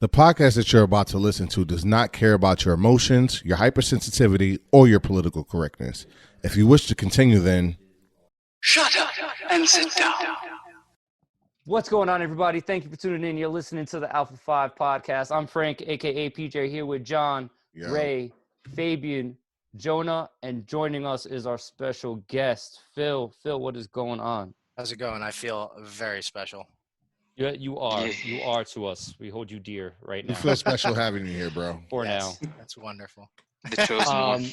The podcast that you're about to listen to does not care about your emotions, your hypersensitivity, or your political correctness. If you wish to continue, then shut up and sit down. What's going on, everybody? Thank you for tuning in. You're listening to the Alpha 5 podcast. I'm Frank, a.k.a. PJ, here with John, Ray, Fabian, Jonah, and joining us is our special guest, Phil. Phil, what is going on? How's it going? I feel very special. You are to us. We hold you dear right now. we feel special having you here, bro. For now. That's wonderful. The chosen one.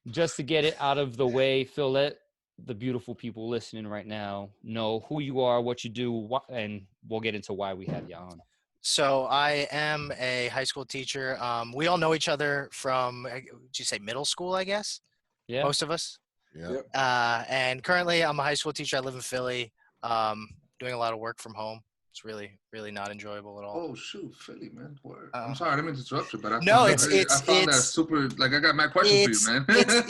Just to get it out of the way, Phil, let the beautiful people listening right now know who you are, what you do, and we'll get into why we have you on. So I am a high school teacher. We all know each other from, would you say middle school, I guess? Yeah. Most of us. Yeah. And currently I'm a high school teacher. I live in Philly, doing a lot of work from home. It's really, really not enjoyable at all. Oh shoot, Philly, man. I'm sorry, I didn't mean to interrupt you, but I found that super. Like, I got my question for you,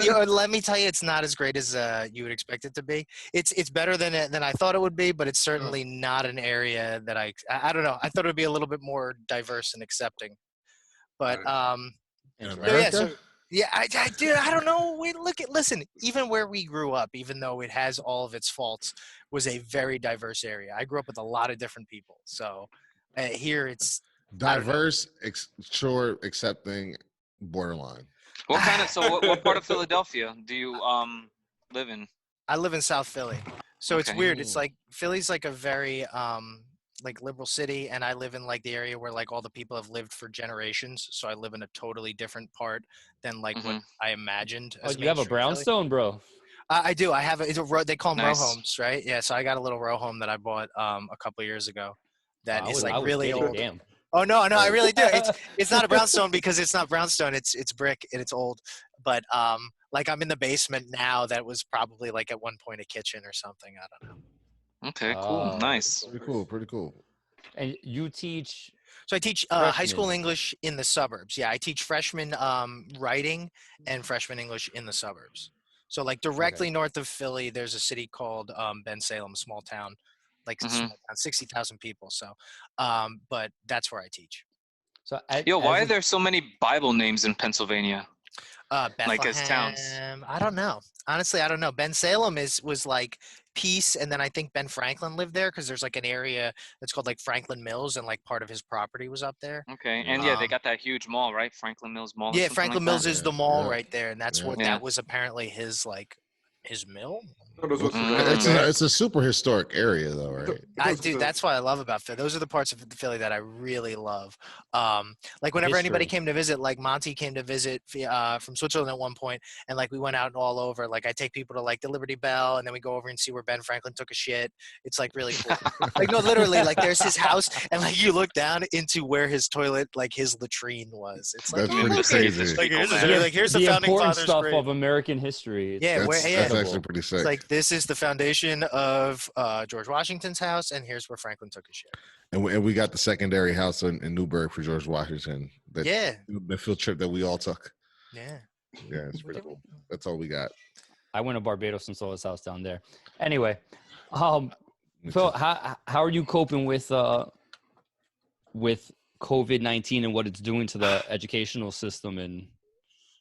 man. Let me tell you, it's not as great as you would expect it to be. It's better than I thought it would be, but it's certainly not an area that I don't know. I thought it would be a little bit more diverse and accepting. But I don't know. Listen, even where we grew up, even though it has all of its faults, was a very diverse area. I grew up with a lot of different people. So here it's diverse, sure, accepting, borderline. What part of Philadelphia do you live in? I live in South Philly. So Okay. It's weird. It's like Philly's like a very like liberal city, and I live in like the area where like all the people have lived for generations. So I live in a totally different part than like what I imagined. Oh, you have a brownstone, bro? I do. I have it's a row. They call them Nice. row homes, right? Yeah. So I got a little row home that I bought a couple years ago. That is I was really kidding, old. Damn. Oh no, I really do. It's not a brownstone because it's not brownstone. It's brick and it's old. But like I'm in the basement now. That was probably like at one point a kitchen or something. I don't know. Okay, cool. Nice. Pretty cool. And you teach? So I teach high school English in the suburbs. Yeah, I teach freshman writing and freshman English in the suburbs. So like directly north of Philly, there's a city called Bensalem, a small town, like a small town, 60,000 people. So, but that's where I teach. So why are there so many Bible names in Pennsylvania? Bethlehem, Like as towns? I don't know. Honestly, I don't know. Bensalem was like peace, and then I think Ben Franklin lived there because there's like an area that's called like Franklin Mills, and like part of his property was up there. Okay, and they got that huge mall, right? Franklin Mills Mall. Yeah, Franklin Mills is the mall Yeah. right there, and that's what Yeah. that was apparently his mill. It's a super historic area, though, right? That's what I love about Philly. Those are the parts of Philly that I really love. Like whenever anybody came to visit, like Monty came to visit from Switzerland at one point, and like we went out all over. Like I take people to like the Liberty Bell, and then we go over and see where Ben Franklin took a shit. It's like really cool. Like no, literally, like there's his house, and like you look down into where his toilet, like his latrine was. It's like That's pretty crazy. Here's the the founding important fathers' stuff grave. of American history. It's That's actually pretty sick. It's like this is the foundation of George Washington's house, and here's where Franklin took a shit. And we got the secondary house in Newburgh for George Washington. The field trip that we all took. Yeah, it's pretty cool. That's all we got. I went to Barbados and saw his house down there. Anyway, Phil, how are you coping with COVID-19 and what it's doing to the educational system and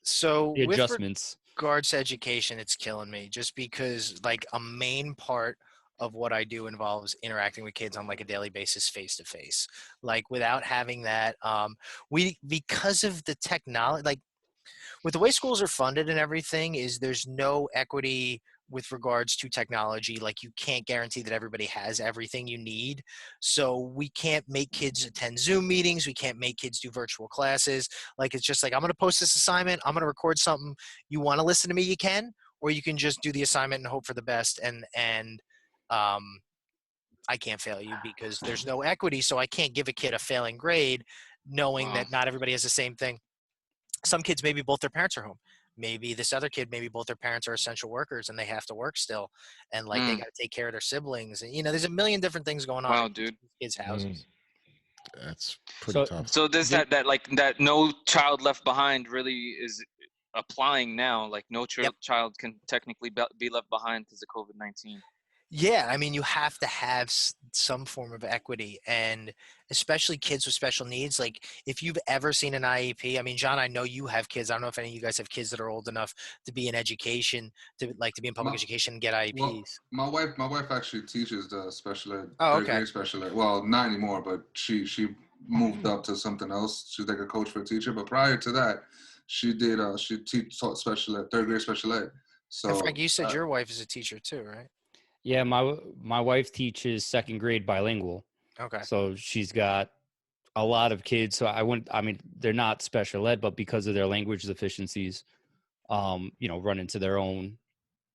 the adjustments? Regards to education, it's killing me just because like a main part of what I do involves interacting with kids on like a daily basis, face to face. Like without having that, because of the technology, like with the way schools are funded and everything, is there's no equity with regards to technology. Like you can't guarantee that everybody has everything you need. So we can't make kids attend Zoom meetings. We can't make kids do virtual classes. Like, it's just like, I'm going to post this assignment. I'm going to record something. You want to listen to me, you can, or you can just do the assignment and hope for the best. And I can't fail you because there's no equity. So I can't give a kid a failing grade knowing that not everybody has the same thing. Some kids, maybe both their parents are home. Maybe this other kid, maybe both their parents are essential workers and they have to work still. And like they got to take care of their siblings. And, there's a million different things going on. Wow, dude. Kids' houses. That's pretty tough. So does that no child left behind really is applying now? Like no child can technically be left behind because of COVID-19. Yeah, I mean, you have to have some form of equity, and especially kids with special needs. Like, if you've ever seen an IEP, I mean, John, I know you have kids. I don't know if any of you guys have kids that are old enough to be in education, to be in public My, education and get well, IEPs. my wife actually teaches the special ed, Oh, third okay. grade special ed. Well, not anymore, but she moved up to something else. She's like a coach for a teacher. But prior to that, she did taught special ed, third grade special ed. And Frank, So you said your wife is a teacher too, right? Yeah, my wife teaches second grade bilingual, Okay. so she's got a lot of kids. So I mean, they're not special ed, but because of their language deficiencies, run into their own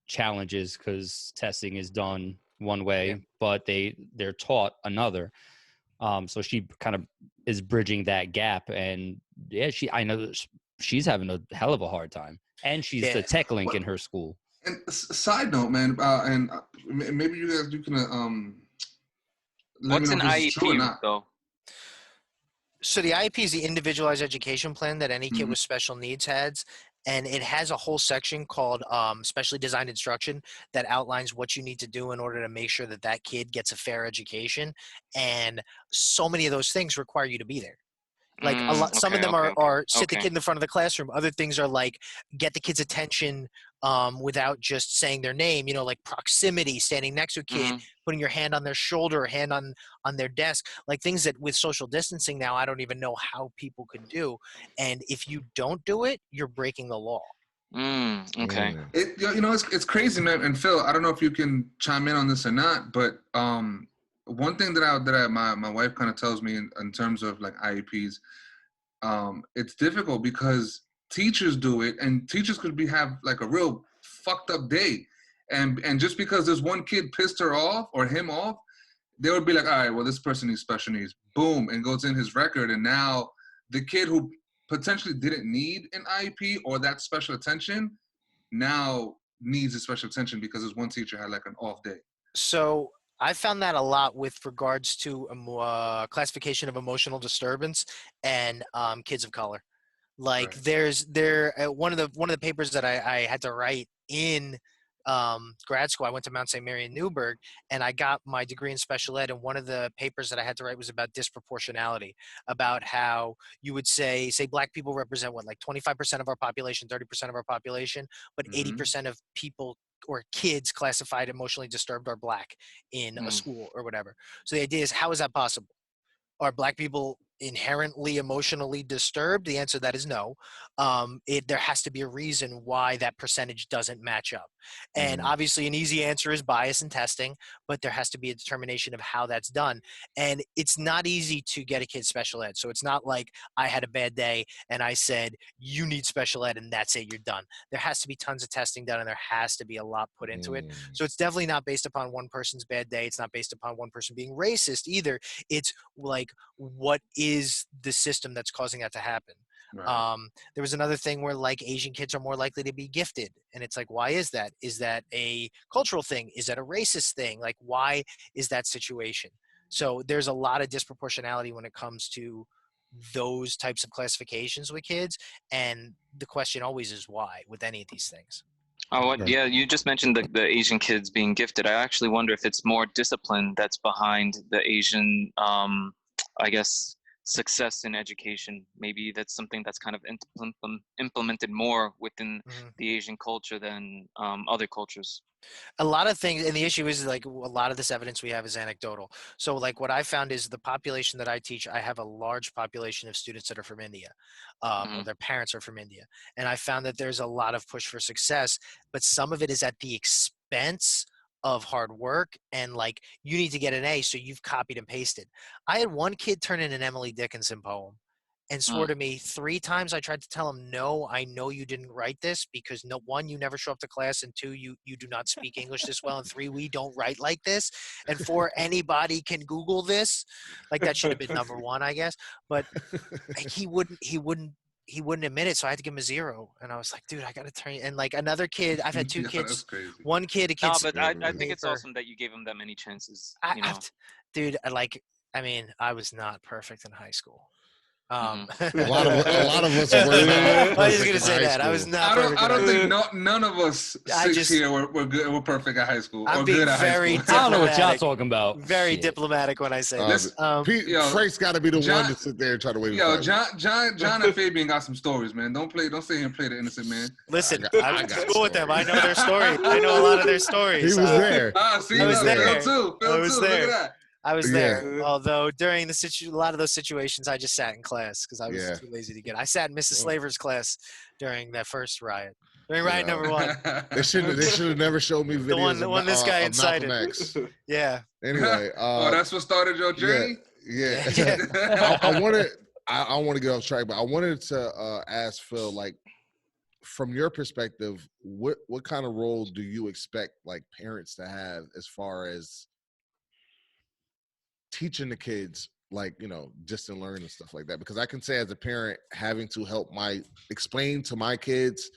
challenges because testing is done one way, Yeah. but they're taught another. So she kind of is bridging that gap, and yeah, I know that she's having a hell of a hard time, and she's the Yeah. tech link what? in her school. And side note, man, and maybe you can let me What's know an if this is true or IEP not. though? So the IEP is the individualized education plan that any kid Mhm. with special needs has, and it has a whole section called specially designed instruction that outlines what you need to do in order to make sure that that kid gets a fair education. And so many of those things require you to be there. Like a lot, some of Okay, them okay, okay, are sit the okay. kid in the front of the classroom. Other things are like get the kid's attention without just saying their name. Like proximity, standing next to a kid, Mm-hmm. putting your hand on their shoulder, or hand on their desk, like things that with social distancing now I don't even know how people could do. And if you don't do it, you're breaking the law. Okay. Mm. It's crazy, man. And Phil, I don't know if you can chime in on this or not, but one thing that my wife kind of tells me in terms of like IEPs, it's difficult because teachers do it, and teachers could have like a real fucked up day, and just because there's one kid pissed her off or him off, they would be like, all right, well, this person needs special needs, boom, and goes in his record, and now the kid who potentially didn't need an IEP or that special attention now needs a special attention because this one teacher had like an off day. So I found that a lot with regards to classification of emotional disturbance and kids of color. Like Right. one of the papers that I had to write in grad school. I went to Mount St. Mary in Newburgh, and I got my degree in special ed. And one of the papers that I had to write was about disproportionality, about how you would say Black people represent what, like 25% of our population, 30% of our population, but Mm-hmm. 80% of people or kids classified emotionally disturbed are Black in a Mm. school or whatever. So the idea is, how is that possible? Are Black people inherently emotionally disturbed? The answer to that is no. There has to be a reason why that percentage doesn't match up. And obviously an easy answer is bias and testing, but there has to be a determination of how that's done. And it's not easy to get a kid special ed. So it's not like I had a bad day and I said, you need special ed and that's it, you're done. There has to be tons of testing done, and there has to be a lot put into it. So it's definitely not based upon one person's bad day. It's not based upon one person being racist either. It's like, what is the system that's causing that to happen? Right. There was another thing where like Asian kids are more likely to be gifted, and it's like, why is that? Is that a cultural thing? Is that a racist thing? Like, why is that situation? So there's a lot of disproportionality when it comes to those types of classifications with kids, and the question always is why with any of these things. Oh, Okay. yeah, you just mentioned the Asian kids being gifted. I actually wonder if it's more discipline that's behind the Asian, I guess, success in education. Maybe that's something that's kind of implemented more within Mhm. the Asian culture than other cultures. A lot of things, and the issue is like a lot of this evidence we have is anecdotal. So like what I found is the population that I teach, I have a large population of students that are from India, or Hmm. their parents are from India, and I found that there's a lot of push for success, but some of it is at the expense of hard work, and like you need to get an A, so you've copied and pasted. I had one kid turn in an Emily Dickinson poem and swore Mm. to me 3 times. I tried to tell him, no, I know you didn't write this because no, one, you never show up to class, and two, you do not speak English this well, and three, we don't write like this, and four, anybody can Google this. Like that should have been number one, I guess. But he wouldn't admit it, so I had to give him a 0. And I was like, dude, I gotta turn you. And like another kid, I've had two Yeah, that's kids. crazy. One kid, a kid No, submitted but I a think it's paper. awesome that you gave them that many chances. Dude, I mean, I was not perfect in high school. Um, A lot of us were not. I was just perfect gonna in say high that. I was school. not. I perfect in don't high think school. none of us I six just- here were good. We're perfect at high school I'm or being good at high very school. I don't know what y'all diplomatic. talking about. Very Shit. diplomatic when I say Uh, this. yo, Frank's got to be the John- one to sit there and try to wave Yo, the flag. John and Fabian got some stories, man. Don't sit here and play the innocent man. Listen, I I went to got school with them. I stories. know their story. I know a lot of their He stories. was there. See, I was look, there. Phil I was too. there. Look at that. I was Yeah. there. Although during a lot of those situations, I just sat in class because I was Yeah. too lazy to get. I sat in Mrs. Well. Slaver's class during that first riot. During riot Yeah. number 1. They should have never showed me videos the one this guy of Malcolm incited. X. Yeah. Anyway, Oh, that's what started your journey. yeah. Yeah. I wanted. I want to get off track, but I wanted to ask Phil, like, from your perspective, what kind of role do you expect like parents to have as far as teaching the kids, like, you know, distant learning and stuff like that? Because I can say as a parent, having to help explain to my kids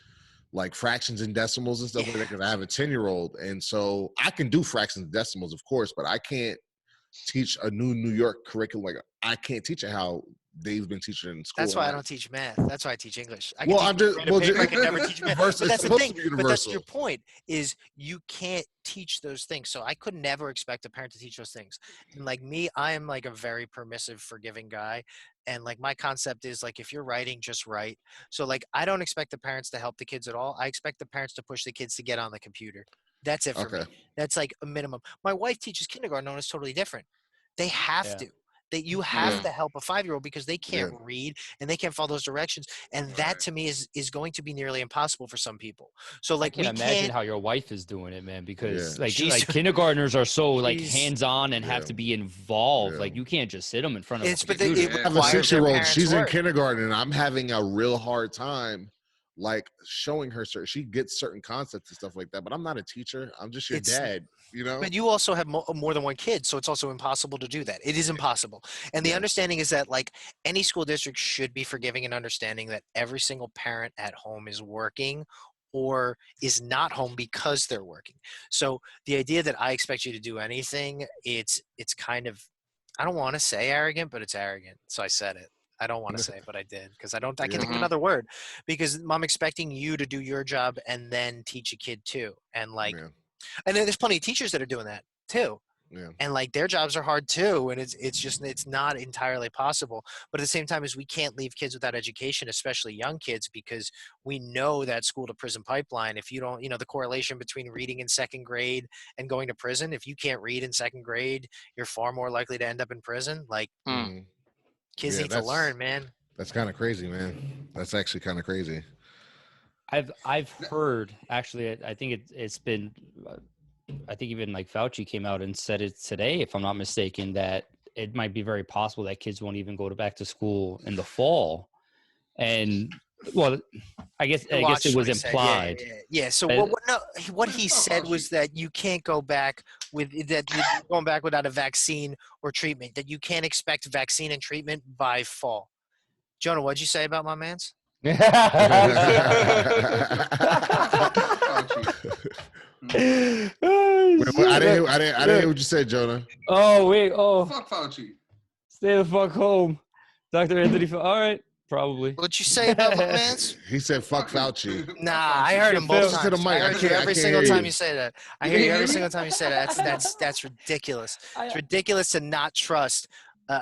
like fractions and decimals and stuff like that, because I have a 10-year-old, and so I can do fractions and decimals, of course, but I can't teach a New York curriculum. Like, I can't teach it how they've been teaching it in school. That's why I don't teach math. That's why I teach English. I Well, I can never teach math. But that's the thing. But that's universal. your point, is you can't teach those things. So I could never expect a parent to teach those things. And like me, I am like a very permissive, forgiving guy. And like my concept is like, if you're writing, just write. So like, I don't expect the parents to help the kids at all. I expect the parents to push the kids to get on the computer. That's it for me. That's like a minimum. My wife teaches kindergarten, and it's totally different. They have to. That you have to help a 5-year-old because they can't read and they can't follow those directions, and that to me is going to be nearly impossible for some people. So like, I can't imagine how your wife is doing it, man, because like kindergartners are so like hands-on and have to be involved. Like, you can't just sit them in front of a computer. I have a 6-year-old. She's in kindergarten, and I'm having a real hard time like showing her she gets certain concepts and stuff like that, but I'm not a teacher. I'm just your dad, you know. But you also have more than one kid, so it's also impossible to do that. It is impossible. And the understanding is that like any school district should be forgiving and understanding that every single parent at home is working or is not home because they're working. So the idea that I expect you to do anything, it's kind of, I don't want to say arrogant, but it's arrogant. So I said it. I don't want to say it, but I did, because I can't think of another word, because I'm expecting you to do your job and then teach a kid too. And like, and then there's plenty of teachers that are doing that too. Yeah. And like, their jobs are hard too. And it's not entirely possible. But at the same time, is we can't leave kids without education, especially young kids, because we know that school to prison pipeline. If you don't, the correlation between reading in 2nd grade and going to prison, if you can't read in 2nd grade, you're far more likely to end up in prison. Like, kids need to learn, man. That's kind of crazy, man. That's actually kind of crazy. I've heard, actually, I think it's been, I think even like Fauci came out and said it today, if I'm not mistaken, that it might be very possible that kids won't even go back to school in the fall. And well, I guess it was implied. Yeah. So what he said was that you can't go back you're going back without a vaccine or treatment, that you can't expect vaccine and treatment by fall. Jonah, what'd you say about my man's? I didn't hear what you said, Jonah. Oh, wait. Oh. Fuck Fauci. Stay the fuck home. Dr. Anthony. All right. Probably. What'd you say about my man's? He said, fuck Fauci. Nah, I heard him both times. I heard you every single time you say that. I hear you every single time you say that. That's ridiculous. It's ridiculous to not trust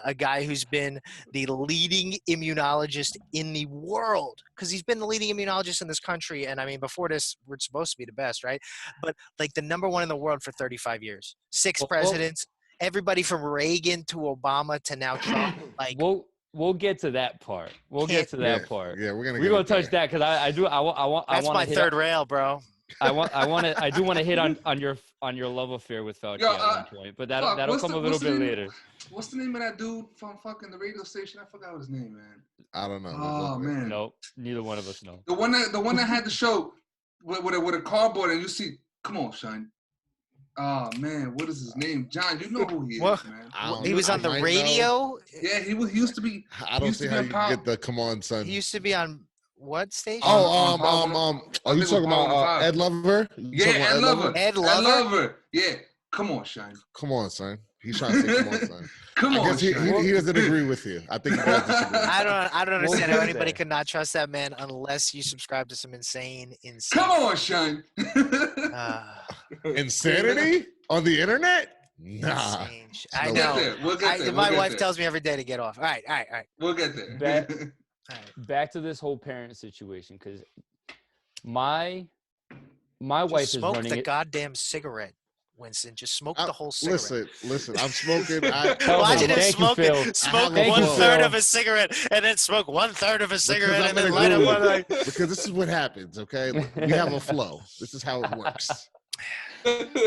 a guy who's been the leading immunologist in the world, because he's been the leading immunologist in this country. And I mean, before this, we're supposed to be the best, right? But like the #1 in the world for 35 years, 6 presidents, everybody from Reagan to Obama to now Trump. Like, we'll get to that part. We're gonna touch that, because I want. That's my third rail, bro. I do want to hit on your love affair with Fauci at one point, but that'll come a little bit later. What's the name of that dude from fucking the radio station? I forgot his name, man. I don't know. Oh man. Nope. Neither one of us know. The one that had the show with a cardboard, and you see. Come on, Shine. Oh man, what is his name? John, you know who he is, man. He was on the radio. Yeah, he used to be. I don't see how you get the "Come On, Son." He used to be on what station? Are you talking about Ed Lover? Yeah, Ed Lover. Ed Lover. Yeah. Come on, Shine. Come on, son. He's trying to say, come on, son. Come I on, guess he Shine. doesn't agree with you. I think he does disagree. I don't understand how get anybody there. could not trust that man unless you subscribe to some insane. Come on, Shine. Insanity on the internet? Nah. Insane. No I We'll get know. there. We'll get there. My We'll wife get tells me every day to get off. All right. We'll get there. Back to this whole parent situation, because my wife is smoke running the it. goddamn cigarette, Winston. Just smoke the whole cigarette. Listen. I'm smoking. Imagine him Thank you, Phil. smoke Thank you, 1/3 Phil. of a cigarette and then smoke 1/3 of a cigarette I'm and then gonna light up go one. with it, because this is what happens. Okay, we have a flow. This is how it works.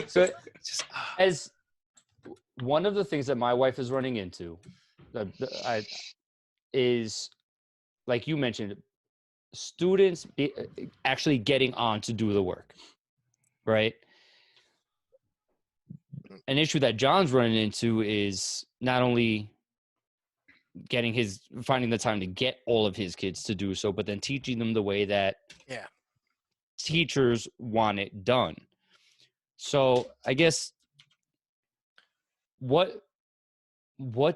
So, as one of the things that my wife is running into, is, like you mentioned, students actually getting on to do the work, right? An issue that John's running into is not only finding the time to get all of his kids to do so, but then teaching them the way that teachers want it done. So I guess what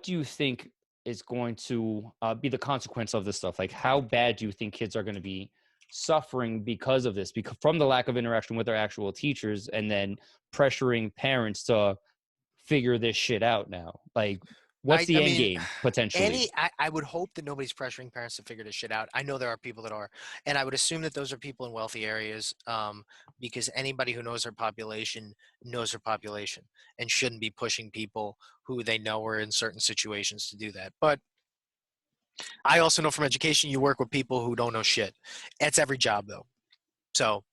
do you think is going to be the consequence of this stuff? Like, how bad do you think kids are going to be suffering because of this, because from the lack of interaction with their actual teachers, and then pressuring parents to figure this shit out now? Like, what's the end game potentially? I would hope that nobody's pressuring parents to figure this shit out. I know there are people that are, and I would assume that those are people in wealthy areas, because anybody who knows their population and shouldn't be pushing people who they know are in certain situations to do that. But I also know from education, you work with people who don't know shit. It's every job though. So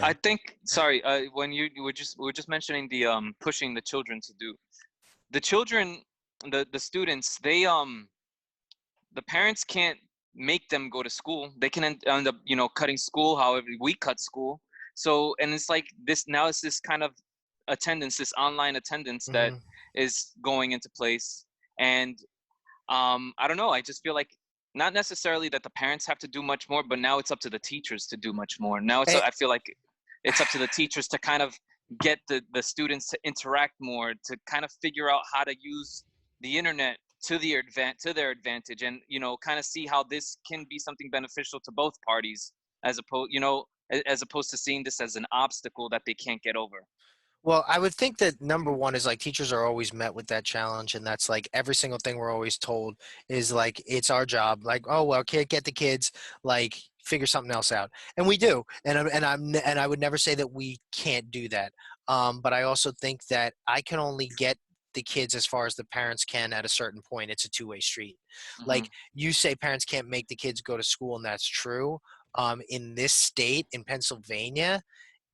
I think, sorry, when we were just mentioning the pushing the children to do, the children, the students, they the parents can't make them go to school. They can end up, cutting school however we cut school. So, and it's like this now, it's this kind of attendance, this online attendance that is going into place. And I don't know, I just feel like not necessarily that the parents have to do much more, but now it's up to the teachers to do much more. Now I feel like it's up to the teachers to kind of get the students to interact more, to kind of figure out how to use the internet to their advantage, and kind of see how this can be something beneficial to both parties, as opposed to seeing this as an obstacle that they can't get over. Well, I would think that number one is like teachers are always met with that challenge, and that's like every single thing we're always told is like it's our job. Like, oh well, can't get the kids, like figure something else out, and we do. And I would never say that we can't do that. But I also think that I can only get the kids as far as the parents can at a certain point. It's a two-way street. Like you say, parents can't make the kids go to school, and that's true. In this state, in Pennsylvania,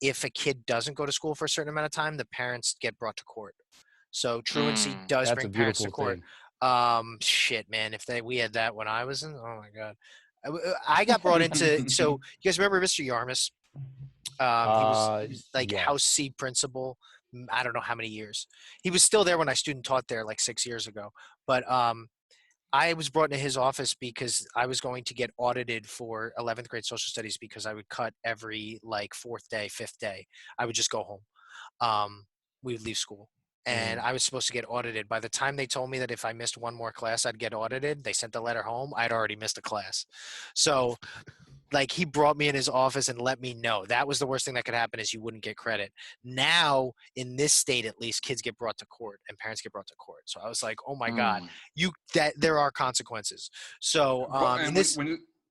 if a kid doesn't go to school for a certain amount of time, the parents get brought to court. So truancy does That's bring a parents to beautiful court. thing. Shit, man. If we had that when I was in, oh my God. I got brought into, so you guys remember Mr. Yarmus? He was like yes. House C principal. I don't know how many years. He was still there when I student taught there like 6 years ago. But I was brought into his office because I was going to get audited for 11th grade social studies, because I would cut every like fourth day, fifth day. I would just go home. We would leave school. And I was supposed to get audited. By the time they told me that if I missed one more class, I'd get audited, they sent the letter home. I'd already missed a class. So like he brought me in his office and let me know. That was the worst thing that could happen, is you wouldn't get credit. Now, in this state at least, kids get brought to court and parents get brought to court. So I was like, oh my God, that there are consequences. So in this,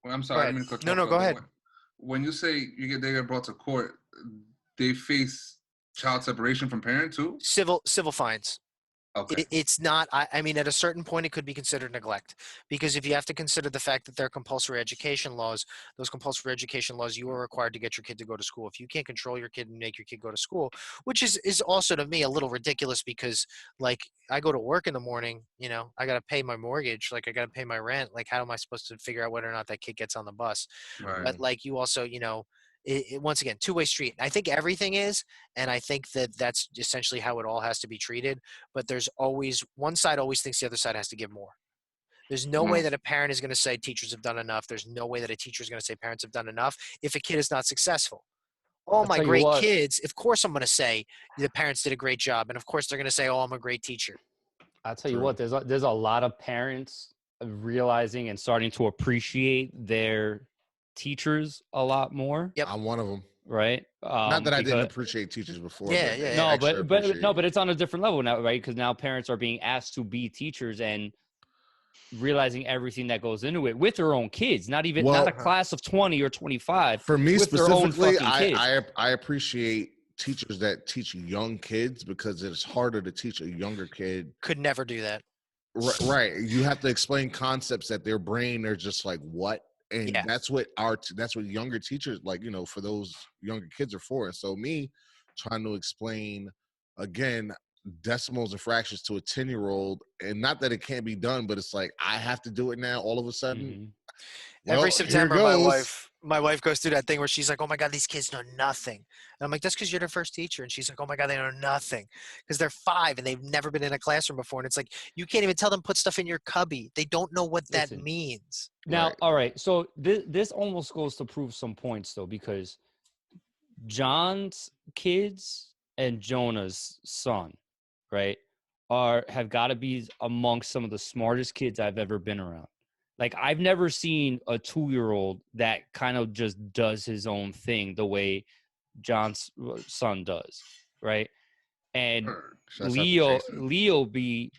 I'm sorry, I didn't mean to cut you off. No, go ahead. When you say they get brought to court, they face child separation from parent too? Civil fines. Okay. It's not, I mean, at a certain point, it could be considered neglect, because if you have to consider the fact that there are compulsory education laws, those compulsory education laws, you are required to get your kid to go to school. If you can't control your kid and make your kid go to school, which is also to me a little ridiculous, because like I go to work in the morning, I got to pay my mortgage, like I got to pay my rent. Like, how am I supposed to figure out whether or not that kid gets on the bus? Right. But like you also, once again, two-way street. I think everything is, and I think that that's essentially how it all has to be treated. But there's always, one side always thinks the other side has to give more. There's no way that a parent is going to say teachers have done enough. There's no way that a teacher is going to say parents have done enough if a kid is not successful. all I'll my tell you great what. kids, of course I'm going to say the parents did a great job. And of course they're going to say, oh, I'm a great teacher. I'll tell you True. what, there's a lot of parents realizing and starting to appreciate their teachers a lot more, Yep. I'm one of them. right? Not that I didn't Because appreciate teachers before, Yeah, but yeah, no, extra appreciate. but it's on a different level now, right? Because now parents are being asked to be teachers and realizing everything that goes into it with their own kids, not Well, a class of 20 or 25. For me with their own specifically, fucking kids. I appreciate teachers that teach young kids because it's harder to teach a younger kid. Could never do that. Right. You have to explain concepts that their brain are just like, what? And Yeah. that's what younger teachers, like, you know, for those younger kids are for. And so me trying to explain again decimals and fractions to a 10-year-old, and not that it can't be done, but it's like I have to do it now all of a sudden. Mhm. Well, Every here September, goes. my wife goes through that thing where she's like, "Oh my God, these kids know nothing." And I'm like, "That's because you're their first teacher." And she's like, "Oh my God, they know nothing because they're 5 and they've never been in a classroom before." And it's like you can't even tell them put stuff in your cubby. They don't know what that Listen. means. Now, Right. all right. So this almost goes to prove some points though, because John's kids and Jonah's son, right, have got to be amongst some of the smartest kids I've ever been around. Like, I've never seen a 2-year-old that kind of just does his own thing the way John's son does, right? And Shouts out to Jason. Leo be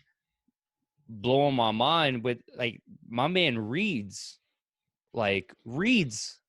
blowing my mind with, like, my man reads, At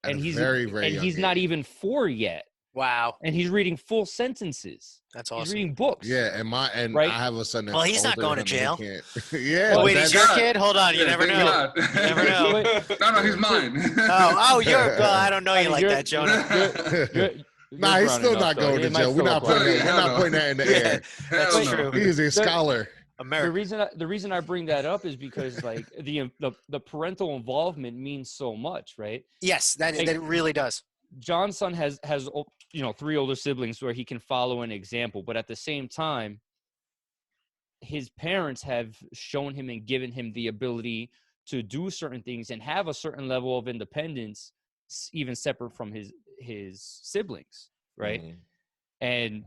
and a he's very, very young he's not age. even 4 yet. Wow, And he's reading full sentences. that's He's awesome. reading books. Yeah, right? I have a son that's Well, he's not older going to than him and jail. he can't. Yeah, Well, Wait, but he's that's- your kid? Hold on, you Yeah, never thank know. God. You never know. No, he's mine. Oh, you're. Well, I don't know I you mean, like you're- that, Jonah. You're Nah, he's brown still enough, not though. going to It might jail. We're still not apply. putting Hell no. that in the Yeah, air. that's Hell no. true. He's a scholar. America. The reason I bring that up is because, like, the parental involvement means so much, right? Yes, that Like, that really does. John's son has 3 older siblings where he can follow an example, but at the same time, his parents have shown him and given him the ability to do certain things and have a certain level of independence, even separate from his siblings, right? Mhm. And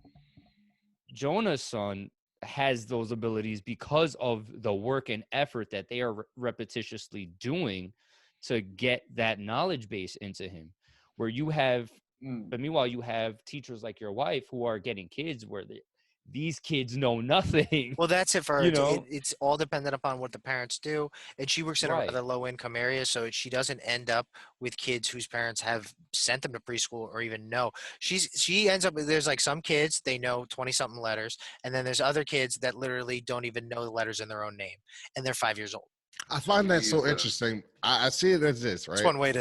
Jonah's son has those abilities because of the work and effort that they are repetitiously doing to get that knowledge base into him, where you have but meanwhile you have teachers like your wife who are getting kids where these kids know nothing. Well, that's it for her. You know? It's all dependent upon what the parents do. And she works in a Right. rather low income area, so she doesn't end up with kids whose parents have sent them to preschool or even know. She ends up, there's like some kids, they know 20 something letters. And then there's other kids that literally don't even know the letters in their own name. And they're 5 years old. I find that so Jesus. interesting. I see it as this, right? It's one way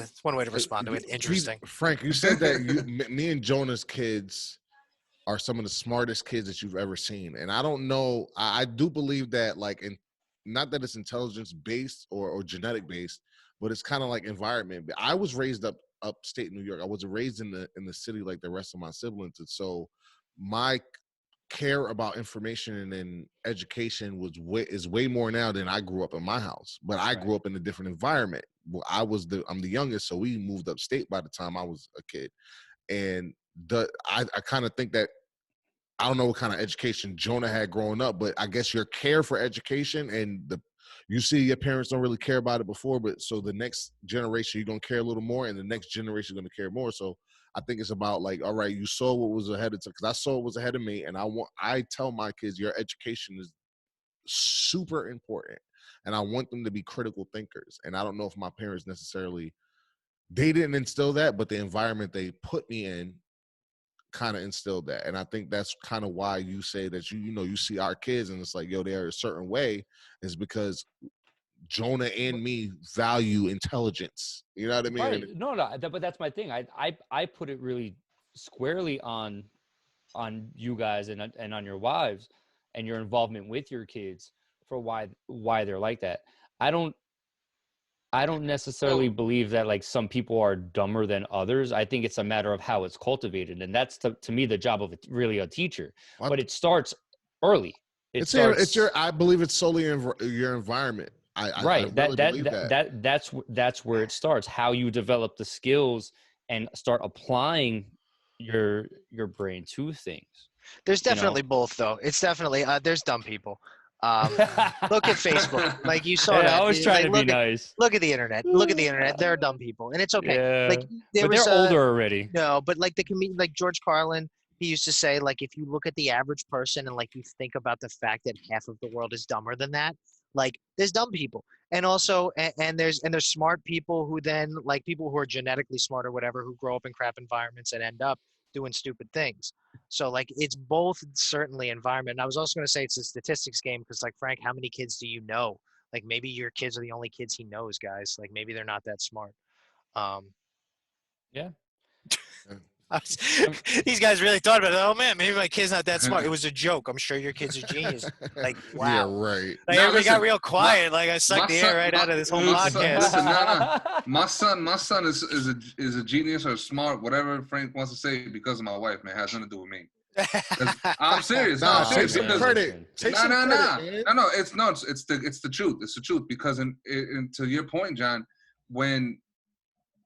to respond to it. Interesting. Frank, you said that me and Jonah's kids are some of the smartest kids that you've ever seen. And I don't know, I do believe that, like, not that it's intelligence based or genetic based, but it's kind of like environment. I was raised upstate New York. I was raised in the city like the rest of my siblings. And so my care about information and education is way more now than I grew up in my house. But I grew up in a different environment. Well, I'm the youngest, so we moved upstate by the time I was a kid. And I kind of think that, I don't know what kind of education Jonah had growing up, but I guess your care for education and you see your parents don't really care about it before, but so the next generation, you're going to care a little more, and the next generation is going to care more. So I think it's about, like, all right, you saw what was ahead of time, because I saw what was ahead of me, and I tell my kids, your education is super important, and I want them to be critical thinkers. And I don't know if my parents necessarily, they didn't instill that, but the environment they put me in kind of instilled that. And I think that's kind of why you say that you see our kids and it's like, yo, they're a certain way, is because Jonah and me value intelligence. You know what I mean? Right. No, but that's my thing. I put it really squarely on you guys and on your wives and your involvement with your kids for why they're like that. I don't necessarily believe that, like, some people are dumber than others. I think it's a matter of how it's cultivated, and that's to me the job of really a teacher. But it starts early. I believe it's solely your environment. I really believe that's where it starts. How you develop the skills and start applying your brain to things. There's definitely both, though. It's definitely there's dumb people. Look at Facebook. Like you saw that. I was trying to be nice. Look at the internet. Look at the internet. There are dumb people, and it's okay. Yeah. Like But they're older already. No, but like like George Carlin, he used to say, like, if you look at the average person and like you think about the fact that half of the world is dumber than that, like there's dumb people, and also and there's smart people who then, like, people who are genetically smart or whatever, who grow up in crap environments and end up doing stupid things. So like it's both, certainly, environment. And I was also going to say it's a statistics game, because like, Frank, how many kids do you know? Like maybe your kids are the only kids he knows, guys. Like maybe they're not that smart. Yeah. These guys really thought about it. Oh man, maybe my kid's not that smart. It was a joke. I'm sure your kid's a genius. Like, wow. Yeah, right. Like, everybody got real quiet. Like I sucked the air right out of this whole podcast. Listen, my son is a genius or smart, whatever Frank wants to say, because of my wife, man. It has nothing to do with me. I'm serious. Nah, I'm serious. take some credit. No. It's the truth. It's the truth, because in to your point, John, when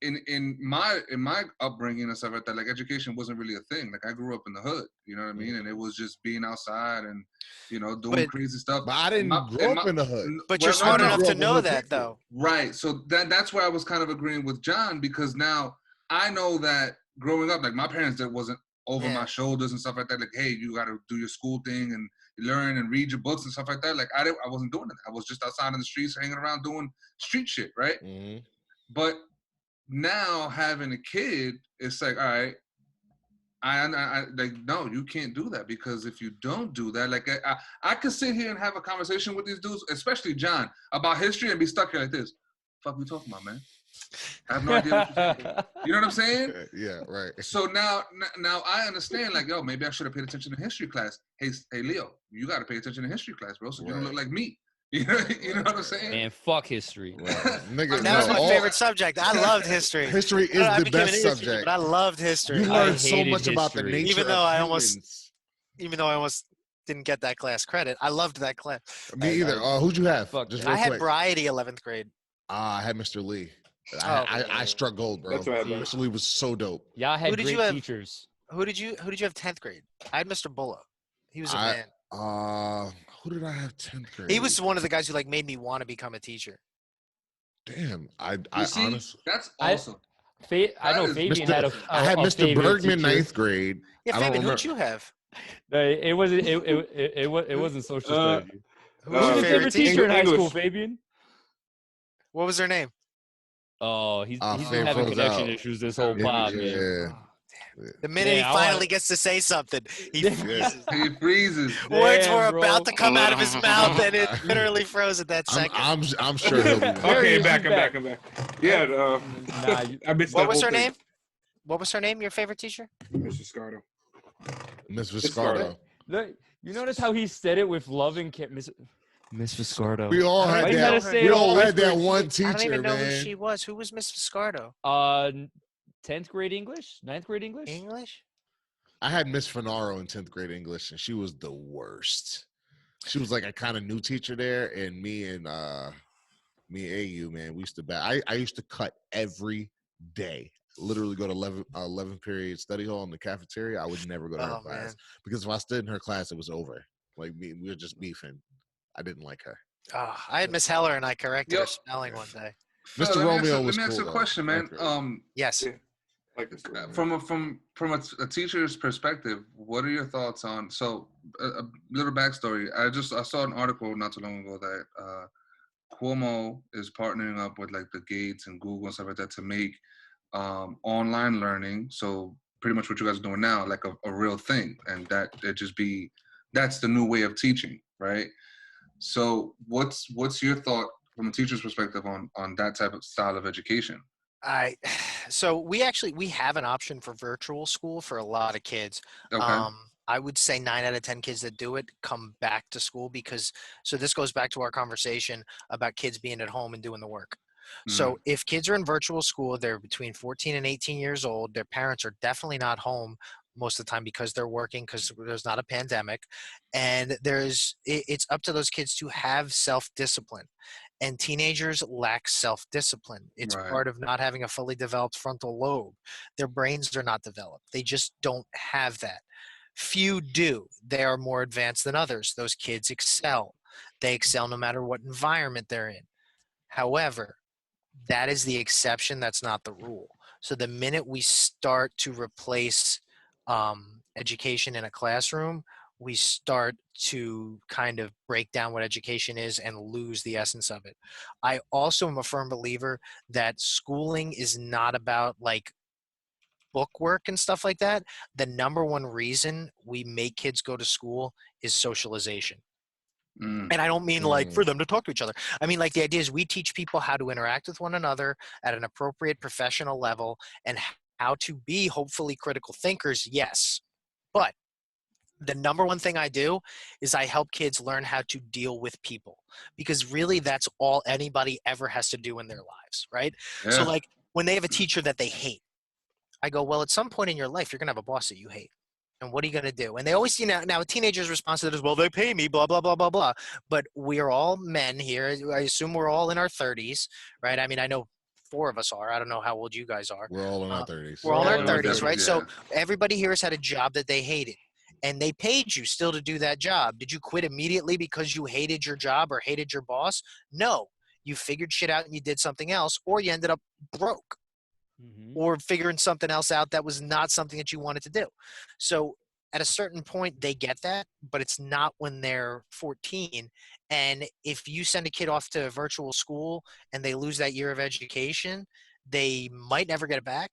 in my upbringing and stuff like that, like, education wasn't really a thing. Like, I grew up in the hood, you know what I mean, and it was just being outside and, you know, doing crazy stuff. But I didn't grow up in the hood. But you're smart enough to know that, though. Right. So that's where I was kind of agreeing with John, because now I know that growing up, like, my parents, that wasn't over my shoulders and stuff like that. Like, hey, you got to do your school thing and learn and read your books and stuff like that. Like, I wasn't doing it. I was just outside in the streets, hanging around, doing street shit, right? Mm-hmm. But now having a kid, it's like, all right, I like, no, you can't do that, because if you don't do that, like, I could sit here and have a conversation with these dudes, especially John, about history, and be stuck here like this. Fuck we talking about, man? I have no idea what you're saying. You know what I'm saying? Yeah, right. So now I understand, like, yo, maybe I should have paid attention in history class. Hey, Leo, you got to pay attention in history class, bro, so you don't look like me. You know what I'm saying? Man, fuck history. Nigga, that was my favorite subject. I loved history. History is the best subject. But I loved history. You learn so much about the nature even though of humans. Even though I almost didn't get that class credit, I loved that class. Me either. Who'd you have? Just I had Bryety 11th grade. I had Mr. Lee. I struck gold, bro. That's what I had. Mr. Lee was so dope. Yeah, I had great teachers. Who did you have 10th grade? I had Mr. Bullock. He was a man. Who did I have 10th grade? He was one of the guys who, like, made me want to become a teacher. Damn, I see, honestly, that's awesome. I know Fabian had a. I had Mr. Bergman teacher. 9th grade. Yeah, Fabian, who'd you have? No, it wasn't. It wasn't social studies. Who was your favorite teacher in high school, Fabian? What was their name? Oh, he's been having connection issues this whole pod, man. Yeah. The minute he finally gets to say something, he freezes. He freezes. Words were about to come out of his mouth, and it literally froze at that second. I'm sure he'll be back. Okay, I'm back. Yeah. I missed what was her name? What was her name? Your favorite teacher? Miss Viscardo. Miss Viscardo. Look, you notice how he said it with love and care. Miss Viscardo. We all had that. We all had that one teacher, man. I don't even know who she was. Who was Miss Viscardo? 10th grade English? 9th grade English? English? I had Miss Finaro in 10th grade English, and she was the worst. She was like a kind of new teacher there, and me and AU, man, we used to I used to cut every day. Literally go to 11 period study hall in the cafeteria. I would never go to her class, because if I stood in her class, it was over. Like, we were just beefing. I didn't like her. I had Miss Heller, and I corrected her spelling one day. Mr. Romeo was cool. Let me ask you a question, man. Yes. From a teacher's perspective, what are your thoughts on? So, a little backstory. I saw an article not too long ago that Cuomo is partnering up with, like, the Gates and Google and stuff like that to make online learning. So pretty much what you guys are doing now, like a real thing, and that's the new way of teaching, right? So what's your thought from a teacher's perspective on that type of style of education? So we have an option for virtual school for a lot of kids. Okay. I would say 9 out of 10 kids that do it come back to school, because this goes back to our conversation about kids being at home and doing the work. So if kids are in virtual school, they're between 14 and 18 years old. Their parents are definitely not home most of the time because they're working, because there's not a pandemic, and it's up to those kids to have self-discipline, and teenagers lack self-discipline. It's Right. part of not having a fully developed frontal lobe. Their brains are not developed. They just don't have that. Few do. They are more advanced than others. Those kids excel. They excel no matter what environment they're in. However, that is the exception. That's not the rule. So the minute we start to replace education in a classroom, we start to kind of break down what education is and lose the essence of it. I also am a firm believer that schooling is not about like book work and stuff like that. The number one reason we make kids go to school is socialization. Mm. And I don't mean like for them to talk to each other. I mean, like, the idea is we teach people how to interact with one another at an appropriate professional level and how to be hopefully critical thinkers. Yes. But the number one thing I do is I help kids learn how to deal with people, because really that's all anybody ever has to do in their lives. Right. Yeah. So like when they have a teacher that they hate, I go, well, at some point in your life, you're going to have a boss that you hate. And what are you going to do? And they always, now a teenager's response to that is, well, they pay me, blah, blah, blah, blah, blah. But we are all men here. I assume we're all in our 30s, right? I mean, I know 4 of us are. I don't know how old you guys are. We're all in our 30s. We're all in our Yeah, 30s, right? yeah. So everybody here has had a job that they hated. And they paid you still to do that job. Did you quit immediately because you hated your job or hated your boss? No. You figured shit out and you did something else, or you ended up broke. Or figuring something else out that was not something that you wanted to do. So at a certain point, they get that, but it's not when they're 14. And if you send a kid off to a virtual school and they lose that year of education, they might never get it back.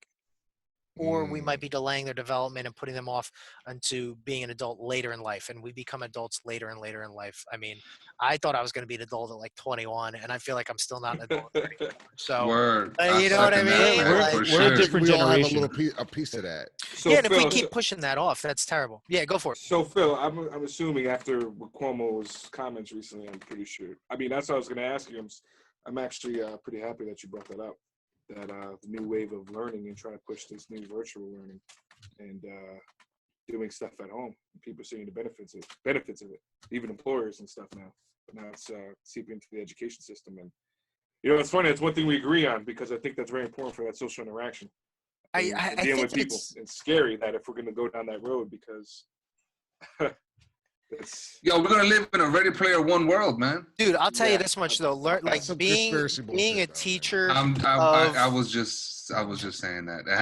Or we might be delaying their development and putting them off into being an adult later in life. And we become adults later and later in life. I mean, I thought I was going to be an adult at like 21, and I feel like I'm still not an adult at 34. So, Word. you know what I second that, mean? man, Like, for we're a sure. different We all have a generation. little a piece of that. So yeah, and if we Phil, keep pushing that off, that's terrible. Yeah, go for it. So Phil, I'm assuming after Cuomo's comments recently, I'm pretty sure. I mean, that's what I was going to ask you. I'm actually pretty happy that you brought that up. That the new wave of learning and trying to push this new virtual learning and doing stuff at home. People seeing the benefits of it, even employers and stuff now. But now it's seeping into the education system. And it's funny. It's one thing we agree on, because I think that's very important for that social interaction. I dealing think with people. It's scary that if we're going to go down that road, because Yo, we're gonna live in a Ready Player One world, man. Dude, I'll tell you this much though. Learn, like some being conspiracy bullshit, a though, teacher. I was just saying that. It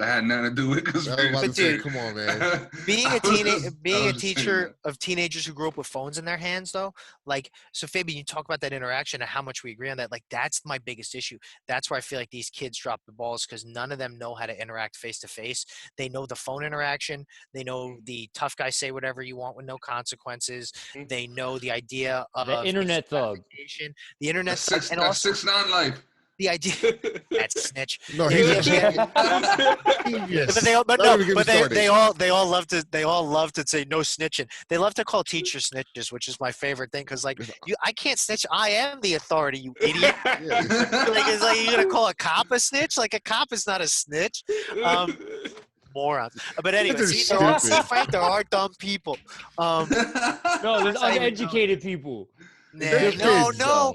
had nothing to do with I was about conspiracy. to say, dude, come on, man. being I a was just saying teacher that. of teenagers who grew up with phones in their hands, though, like, so Fabian, you talk about that interaction and how much we agree on that. Like, that's my biggest issue. That's where I feel like these kids drop the balls, because none of them know how to interact face to face. They know the phone interaction. They know the tough guy say whatever you want with no consequences. They know the idea of The internet thug. the internet thug, and That's also 6ix9ine life. the idea that snitch. No, The he's idea- genius. But they all love to say no snitching. They love to call teachers snitches, which is my favorite thing, because like I can't snitch. I am the authority, you idiot. Like, it's like you're gonna call a cop a snitch? Like, a cop is not a snitch. Morons. But anyway, see, Frank, there are dumb people. No, there's not even uneducated people. No,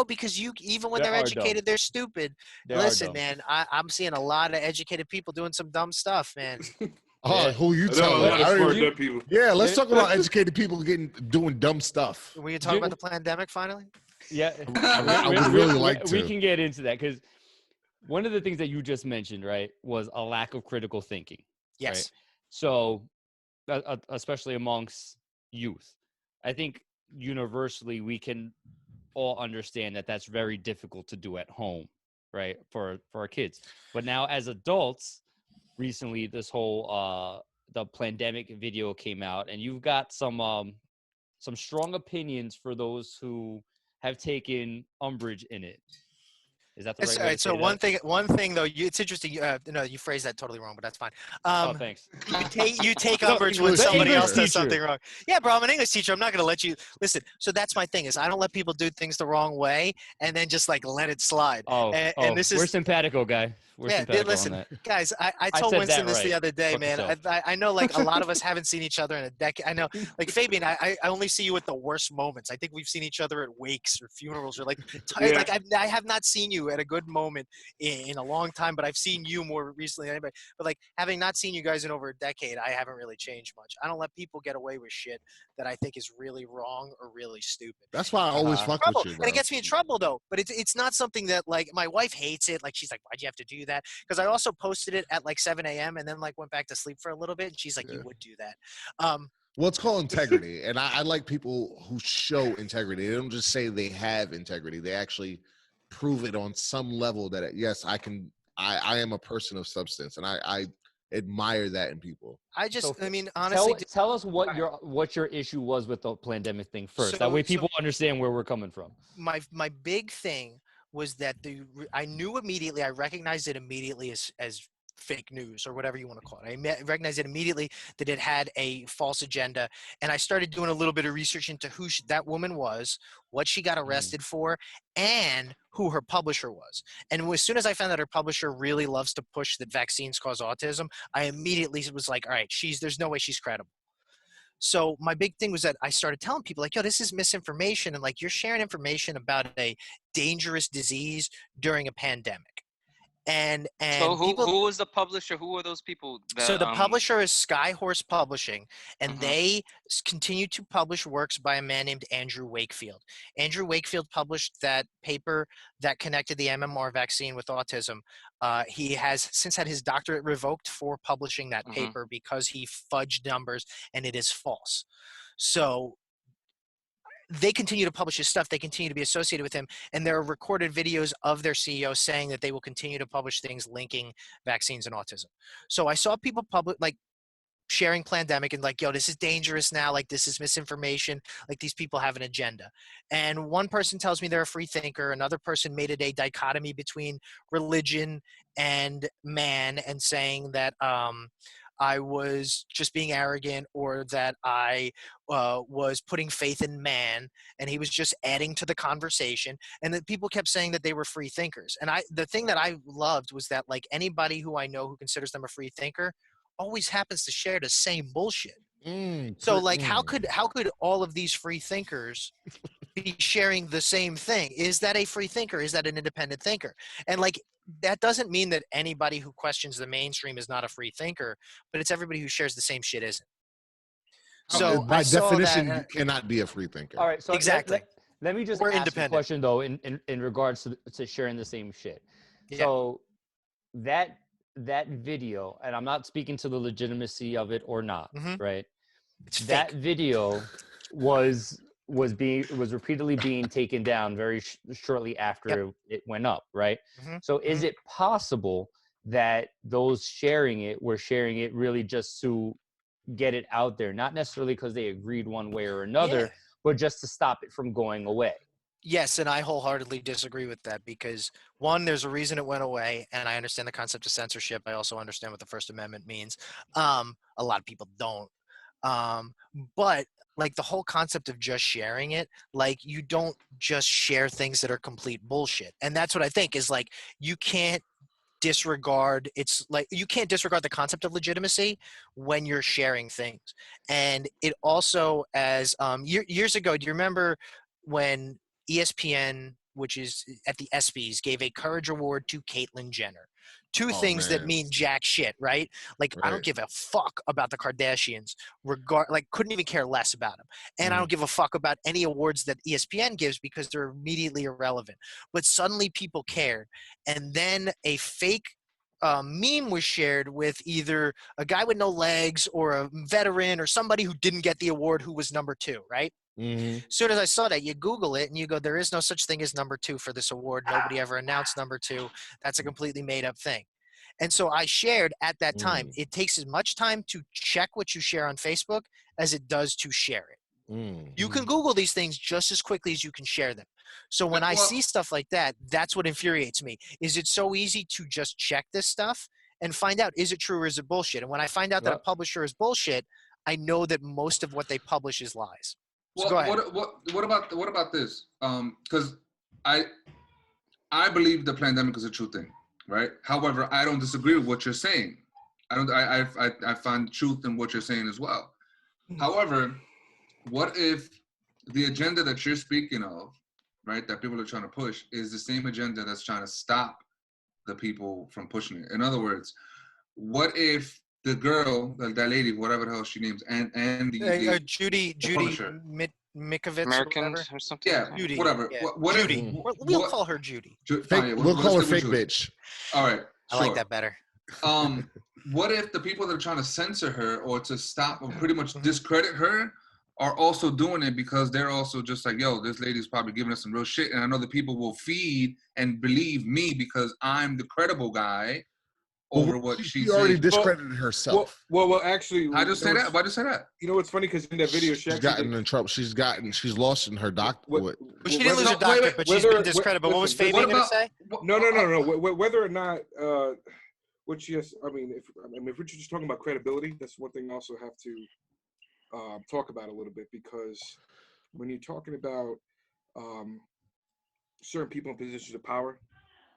because even when There they're are educated, dumb. they're stupid. They are Listen, dumb. man, I'm seeing a lot of educated people doing some dumb stuff, man. Oh, who you I know a telling? lot of I don't smart even- dumb people. Yeah, let's talk about educated people doing dumb stuff. Will you talk about the Plandemic finally? Yeah, I would really like to. We can get into that, because one of the things that you just mentioned, right, was a lack of critical thinking. Yes. Right? So, especially amongst youth, I think universally we can all understand that that's very difficult to do at home, right, for our kids. But now as adults, recently this whole the Plandemic video came out, and you've got some strong opinions for those who have taken umbrage in it. Is that the right All way right. to say So that? one thing though, it's interesting. No, you phrased that totally wrong, but that's fine. Oh, thanks. You take No, umbrage when English somebody English else does teacher. something wrong. Yeah, bro, I'm an English teacher. I'm not gonna let you listen. So that's my thing is I don't let people do things the wrong way and then just like let it slide. And this We're is simpatico, guy. We're simpatico on listen, that. guys. I I told said Winston that this the right. other day, Fuck man. yourself. I know like a lot of us haven't seen each other in a decade. I know, like Fabian, I only see you at the worst moments. I think we've seen each other at wakes or funerals or like Yeah. like I have not seen you at a good moment in a long time, but I've seen you more recently than anybody. But like having not seen you guys in over a decade, I haven't really changed much. I don't let people get away with shit that I think is really wrong or really stupid. That's why I always fuck with Trouble. you, And bro. it gets me in trouble though. But it's not something that like my wife hates it. Like she's like, why'd you have to do that? Because I also posted it at like 7 a.m. and then like went back to sleep for a little bit. And she's like, Yeah. you would do that. Um, Well, it's called integrity, and I like people who show integrity. They don't just say they have integrity; they actually prove it on some level that yes, I can. I am a person of substance, and I admire that in people. I mean, honestly, Tell us what your issue was with the Plandemic thing first. That So- way so- people understand where we're coming from. my big thing was that I knew immediately, I recognized it immediately as fake news or whatever you want to call it. I recognized it immediately that it had a false agenda, and I started doing a little bit of research into who that woman was, what she got arrested for, and who her publisher was. And as soon as I found that her publisher really loves to push that vaccines cause autism, I immediately was like, all right, there's no way she's credible. So my big thing was that I started telling people like, yo, this is misinformation. And like, you're sharing information about a dangerous disease during a pandemic. And So people, who was the publisher? Who were those people? so That, the publisher is Skyhorse Publishing, and Mhm. they continue to publish works by a man named Andrew Wakefield. Andrew Wakefield published that paper that connected the MMR vaccine with autism. He has since had his doctorate revoked for publishing that Mhm. paper because he fudged numbers and it is false. So they continue to publish his stuff. They continue to be associated with him. And there are recorded videos of their CEO saying that they will continue to publish things linking vaccines and autism. So I saw people sharing Plandemic and like, yo, this is dangerous now. Like, this is misinformation. Like, these people have an agenda. And one person tells me they're a free thinker. Another person made it a dichotomy between religion and man and saying that I was just being arrogant or that I was putting faith in man and he was just adding to the conversation. And that people kept saying that they were free thinkers. And the thing that I loved was that like anybody who I know who considers them a free thinker always happens to share the same bullshit. So like how could all of these free thinkers be sharing the same thing? Is that a free thinker? Is that an independent thinker? And like that doesn't mean that anybody who questions the mainstream is not a free thinker, but it's everybody who shares the same shit isn't. So by I saw definition, that, you cannot be a free thinker. All right, so exactly. Let me just We're ask independent. a question though in regards to sharing the same shit. Yeah. So that video, and I'm not speaking to the legitimacy of it or not, Mhm. right? It's That fake. video was repeatedly being taken down very shortly after it went up, right? Mhm. So is it possible that those sharing it were sharing it really just to get it out there, not necessarily because they agreed one way or another, but just to stop it from going away? Yes, and I wholeheartedly disagree with that because one, there's a reason it went away, and I understand the concept of censorship. I also understand what the First Amendment means. A lot of people don't. But like the whole concept of just sharing it, like you don't just share things that are complete bullshit. And that's what I think is like you can't disregard the concept of legitimacy when you're sharing things. And it also as years ago, do you remember when ESPN, which is at the ESPYs, gave a courage award to Caitlyn Jenner? Two things that mean jack shit, right? Like I don't give a fuck about the Kardashians, couldn't even care less about them. And I don't give a fuck about any awards that ESPN gives because they're immediately irrelevant. But suddenly people cared. And then a fake meme was shared with either a guy with no legs or a veteran or somebody who didn't get the award who was number 2, right? As soon as I saw that, you Google it and you go, there is no such thing as number 2 for this award. Nobody ever announced number 2. That's a completely made up thing. And so I shared at that time. It takes as much time to check what you share on Facebook as it does to share it. You can Google these things just as quickly as you can share them. So when I see stuff like that, that's what infuriates me. Is it so easy to just check this stuff and find out, is it true or is it bullshit? And when I find out that a publisher is bullshit, I know that most of what they publish is lies. So go ahead. What about this? Because I believe the pandemic is a true thing, right? However, I don't disagree with what you're saying. I find truth in what you're saying as well. However, what if the agenda that you're speaking of, right, that people are trying to push, is the same agenda that's trying to stop the people from pushing it? In other words, what if the girl, that lady, whatever the hell she names, and the Judy Mikovits Americans or something. Yeah, Judy, whatever. yeah. What Judy. We'll call her Judy. We'll call her fake bitch. All right. I like that better. What if the people that are trying to censor her or to stop or pretty much discredit her are also doing it because they're also just like, yo, this lady's probably giving us some real shit, and I know the people will feed and believe me because I'm the credible guy over what she already discredited herself. Well, actually, I just say that. Why just say that? You know what's funny? Because in that video, she's gotten in trouble. She's lost in her doctor. She didn't lose her doctor, but she's been discredited. But what was Fabian going to say? No. Whether or not, which yes, I mean, if we're just talking about credibility, that's one thing I also have to talk about a little bit, because when you're talking about certain people in positions of power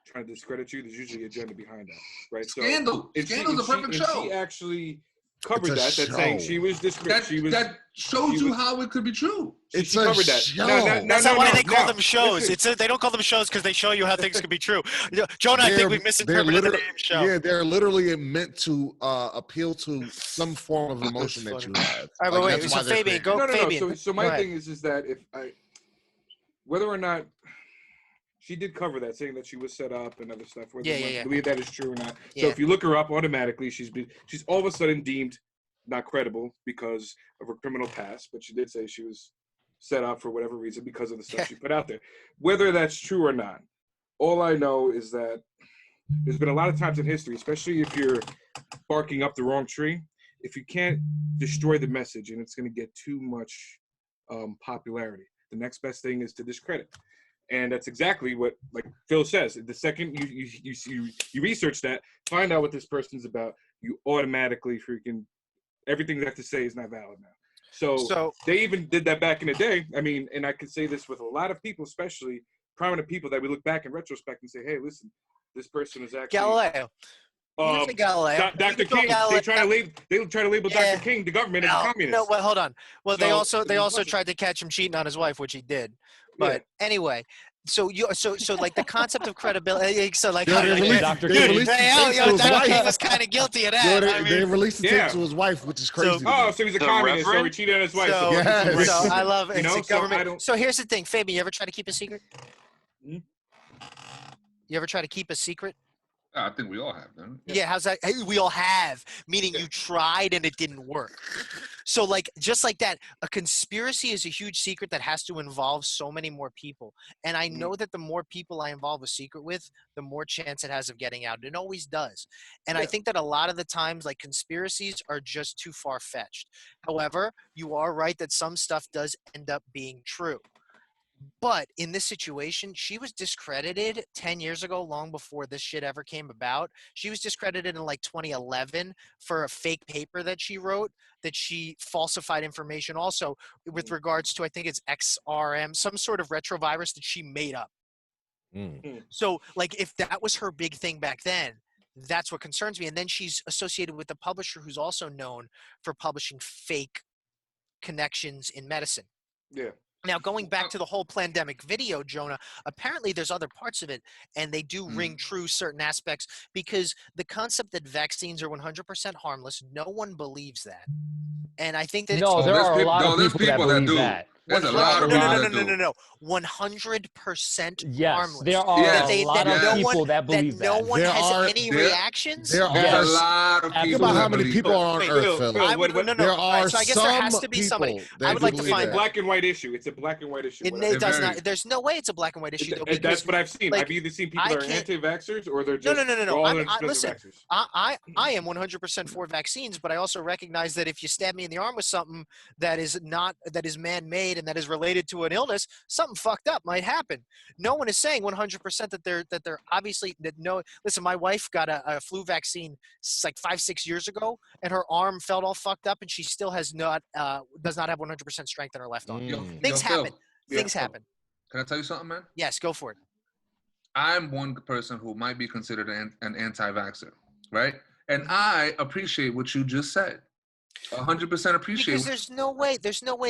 trying to discredit you, there's usually an agenda behind that, right? Scandal. Scandal's a perfect show. She actually covered that saying she was discredited. That shows you how it could be true. She covered that. Show. That's not why they call them shows. They don't call them shows because they show you how things could be true. Jonah, I think we misinterpreted the name show. Yeah, they're literally meant to appeal to some form of emotion that you have. All right, but wait. So Fabian, go. Fabian. So my thing is that whether or not she did cover that, saying that she was set up and other stuff. Whether I believe that is true or not. Yeah. So if you look her up, automatically she's all of a sudden deemed not credible because of her criminal past. But she did say she was set up for whatever reason because of the stuff she put out there. Whether that's true or not, all I know is that there's been a lot of times in history, especially if you're barking up the wrong tree, if you can't destroy the message and it's going to get too much popularity, the next best thing is to discredit. And that's exactly what, like Phil says. The second you research that, find out what this person's about, you automatically freaking everything they have to say is not valid now. So they even did that back in the day. I mean, and I can say this with a lot of people, especially prominent people, that we look back in retrospect and say, "Hey, listen, this person is actually Galileo." Galileo. Dr. King. They try to label Dr. King, the government, as a communist. No, well, hold on. Well, they also tried to catch him cheating on his wife, which he did. But anyway, so like the concept of credibility. So like, Dr. King was kind of guilty of that. They released the tape to his wife, which is crazy. So he's a communist. So he cheated on his wife. So I love it. Government. So here's the thing, Fabian. You ever try to keep a secret? You ever try to keep a secret? I think we all have, don't we? Yeah, how's that? Hey, we all have, meaning you tried and it didn't work. So like, just like that, a conspiracy is a huge secret that has to involve so many more people. And I know that the more people I involve a secret with, the more chance it has of getting out. It always does. And I think that a lot of the times, like, conspiracies are just too far-fetched. However, you are right that some stuff does end up being true. But in this situation, she was discredited 10 years ago, long before this shit ever came about. She was discredited in like 2011 for a fake paper that she wrote, that she falsified information also with regards to, I think it's XRM, some sort of retrovirus that she made up. So like, if that was her big thing back then, that's what concerns me. And then she's associated with the publisher who's also known for publishing fake connections in medicine. Yeah. Now, going back to the whole Plandemic video, Jonah, apparently there's other parts of it, and they do ring true certain aspects, because the concept that vaccines are 100% harmless, no one believes that. And I think that there are a lot of people that believe that. There's a lot of people that do. No. 100% yes, harmless. There are a lot of people that believe that. No one has any reactions? There are a lot of people. Think about how many people are on Earth, Phil. There are so I guess there has to be somebody. I would like to find a black and white issue. It's a black and white issue. It does not. There's no way it's a black and white issue. That's what I've seen. I've either seen people that are anti-vaxxers or they're just no. Listen, I am 100% for vaccines, but I also recognize that if you stab me in the arm with something that is man-made kid and that is related to an illness, something fucked up might happen. No one is saying 100% that they're obviously that no. Listen, my wife got a flu vaccine like 5-6 years ago, and her arm felt all fucked up, and she still has not does not have 100% strength in her left arm. Things happen. Things happen. Can I tell you something, man? Yes, go for it. I'm one person who might be considered an anti-vaxxer, right? And I appreciate what you just said. 100% appreciate. Because there's no way